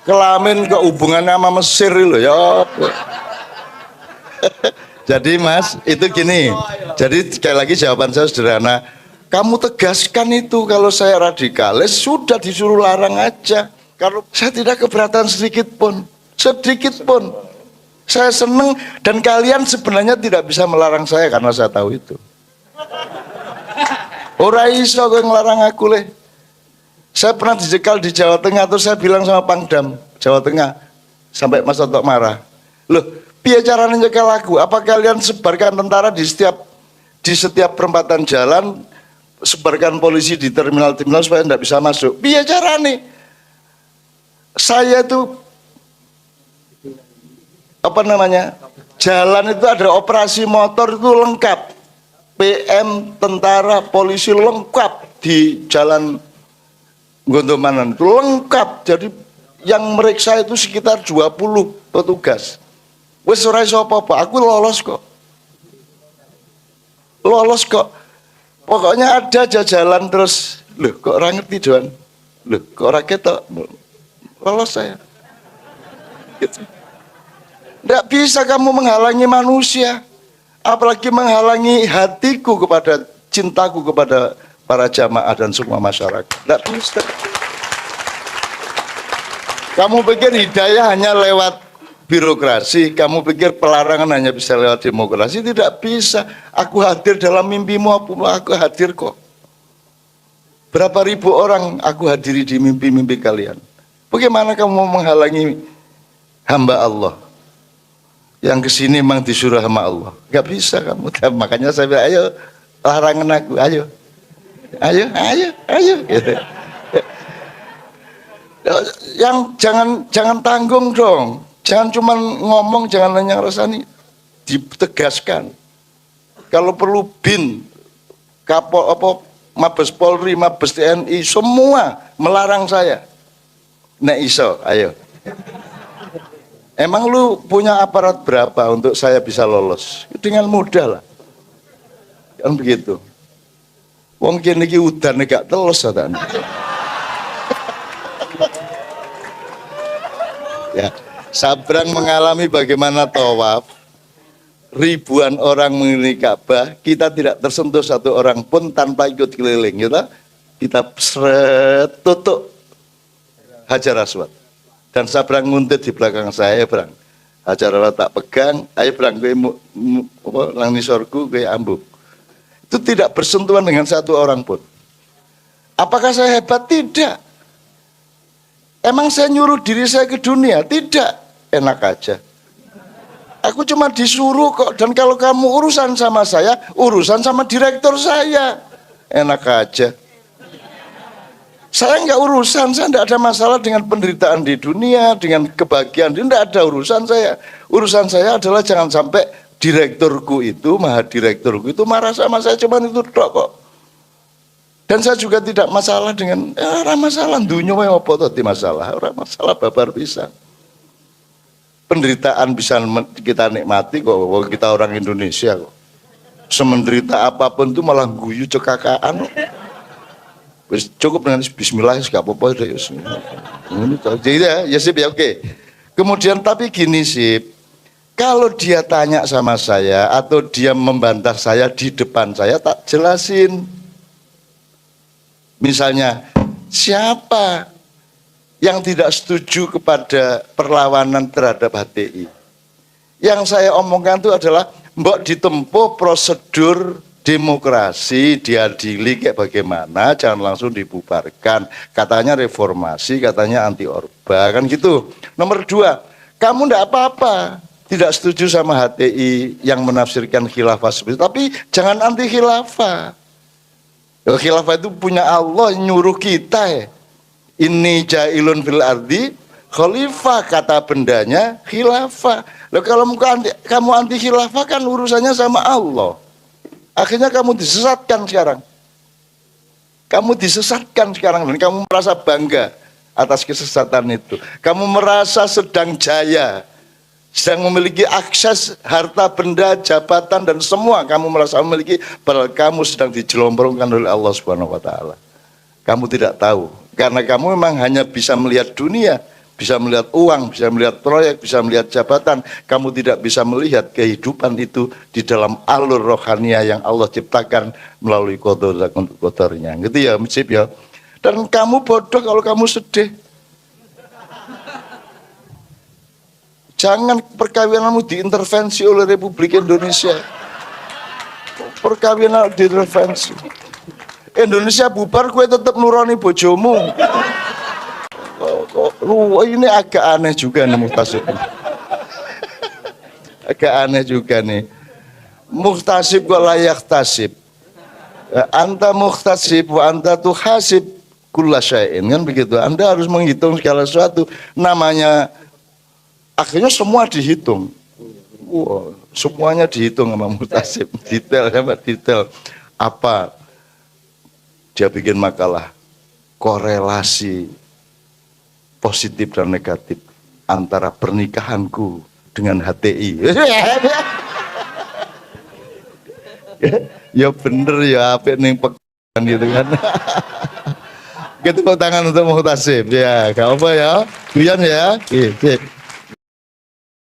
kelamin ke hubungannya sama Mesir loh ya. Jadi Mas, itu gini. Jadi sekali lagi jawaban saya sederhana. Kamu tegaskan itu, kalau saya radikalis sudah disuruh larang aja. Kalau saya tidak keberatan sedikit pun. Saya seneng, dan kalian sebenarnya tidak bisa melarang saya karena saya tahu itu. Ora iso kowe ngelarang aku leh. Saya pernah dicekal di Jawa Tengah, terus saya bilang sama Pangdam Jawa Tengah, sampai Mas Toto marah. Loh, piye caranya nyekal aku? Apa kalian sebarkan tentara di setiap perempatan jalan, sebarkan polisi di terminal-terminal supaya tidak bisa masuk? Piye caranya? Saya itu jalan itu ada operasi motor itu lengkap, PM, tentara, polisi lengkap di jalan Gondomanan itu lengkap. Jadi yang meriksa itu sekitar 20 petugas. Wes ora iso apa-apa, aku lolos kok. Pokoknya ada aja jalan terus. Loh kok ora ngerti Doan? Loh kok ora ketok? Lolos saya. Gitu. Tidak bisa kamu menghalangi manusia, apalagi menghalangi hatiku kepada cintaku kepada para jamaah dan semua masyarakat. Tidak bisa. Kamu pikir hidayah hanya lewat birokrasi, kamu pikir pelarangan hanya bisa lewat demokrasi? Tidak bisa. Aku hadir dalam mimpimu, aku hadir kok. Berapa ribu orang aku hadiri di mimpi-mimpi kalian. Bagaimana kamu mau menghalangi hamba Allah yang kesini memang disuruh sama Allah? Gak bisa kamu. Makanya saya bilang, ayo larangan aku, ayo. Gitu. Yang jangan tanggung dong. Jangan cuma ngomong, jangan hanya rasani. Ditegaskan. Kalau perlu BIN, Mabes Polri, Mabes TNI, semua melarang saya. Nek iso, ayo. Emang lu punya aparat berapa untuk saya bisa lolos? Dengan mudah lah. Kan begitu. Wong kene iki udan gak telus atan. Ya, Sabrang mengalami bagaimana tawaf. Ribuan orang mengelilingi Ka'bah, kita tidak tersentuh satu orang pun tanpa ikut keliling, gitu. Kita seret tutup Hajar Aswad. Dan Sabrang nguntit di belakang saya, Brang. Hajar Aswad tak pegang, ayo Brang, gue nang nisorku, gue ambuk. Itu tidak bersentuhan dengan satu orang pun. Apakah saya hebat? Tidak. Emang saya nyuruh diri saya ke dunia? Tidak. Enak aja. Aku cuma disuruh kok. Dan kalau kamu urusan sama saya, urusan sama direktur saya. Enak aja. Saya nggak urusan, saya nggak ada masalah dengan penderitaan di dunia, dengan kebahagiaan, tidak ada urusan saya. Urusan saya adalah jangan sampai direkturku itu, mahadirekturku itu marah sama saya, cuman itu tok kok. Dan saya juga tidak masalah dengan, orang masalah, dunia apa tadi masalah, orang masalah babar bisa. Penderitaan bisa kita nikmati kok, kita orang Indonesia kok. Semenderita apapun itu malah guyu cekakaan. Wis cukup dengan bismillah wis gak apa-apa udah wis. Ngono to. Jadi ya sip ya oke. Kemudian tapi gini sih, kalau dia tanya sama saya atau dia membantah saya di depan saya, tak jelasin. Misalnya, siapa yang tidak setuju kepada perlawanan terhadap HTI? Yang saya omongkan itu adalah mbok ditempuh prosedur demokrasi, diadili kayak bagaimana, jangan langsung dibubarkan. Katanya reformasi, katanya anti Orba, kan gitu. Nomor 2, kamu ndak apa-apa tidak setuju sama HTI yang menafsirkan khilafah seperti itu, tapi jangan anti khilafah. Khilafah itu punya Allah, nyuruh kita ya. Ini jailun fil ardi khalifah, kata bendanya khilafah. Loh kalau kamu anti khilafah kan urusannya sama Allah. Akhirnya kamu disesatkan sekarang. Kamu disesatkan sekarang dan kamu merasa bangga atas kesesatan itu. Kamu merasa sedang jaya, sedang memiliki akses harta benda, jabatan dan semua kamu merasa memiliki, padahal kamu sedang dijelombrongkan oleh Allah Subhanahu wa taala. Kamu tidak tahu karena kamu memang hanya bisa melihat dunia, bisa melihat uang, bisa melihat proyek, bisa melihat jabatan. Kamu tidak bisa melihat kehidupan itu di dalam alur rohania yang Allah ciptakan melalui qadar dan qadarnya. Gitu ya, Mujib ya. Dan kamu bodoh kalau kamu sedih. Jangan perkawinanmu diintervensi oleh Republik Indonesia. Perkawinan diintervensi. Indonesia bubar, gue tetap nurani bojomu. Ini agak aneh juga nih Muhtasib. Agak aneh juga nih. Muhtasib kok layak tasib. Anta muhtasib wa anta tuhasib kulla syai'in, kan begitu. Anda harus menghitung segala sesuatu. Namanya akhirnya semua dihitung. Wow, semuanya dihitung sama Muhtasib. Detail, detail. Apa? Dia bikin makalah korelasi positif dan negatif antara pernikahanku dengan HTI. Ya bener ya, apa ning pekan gitu kan. Kita tepuk tangan untuk Muhtasib ya, gak apa ya, Guyan ya.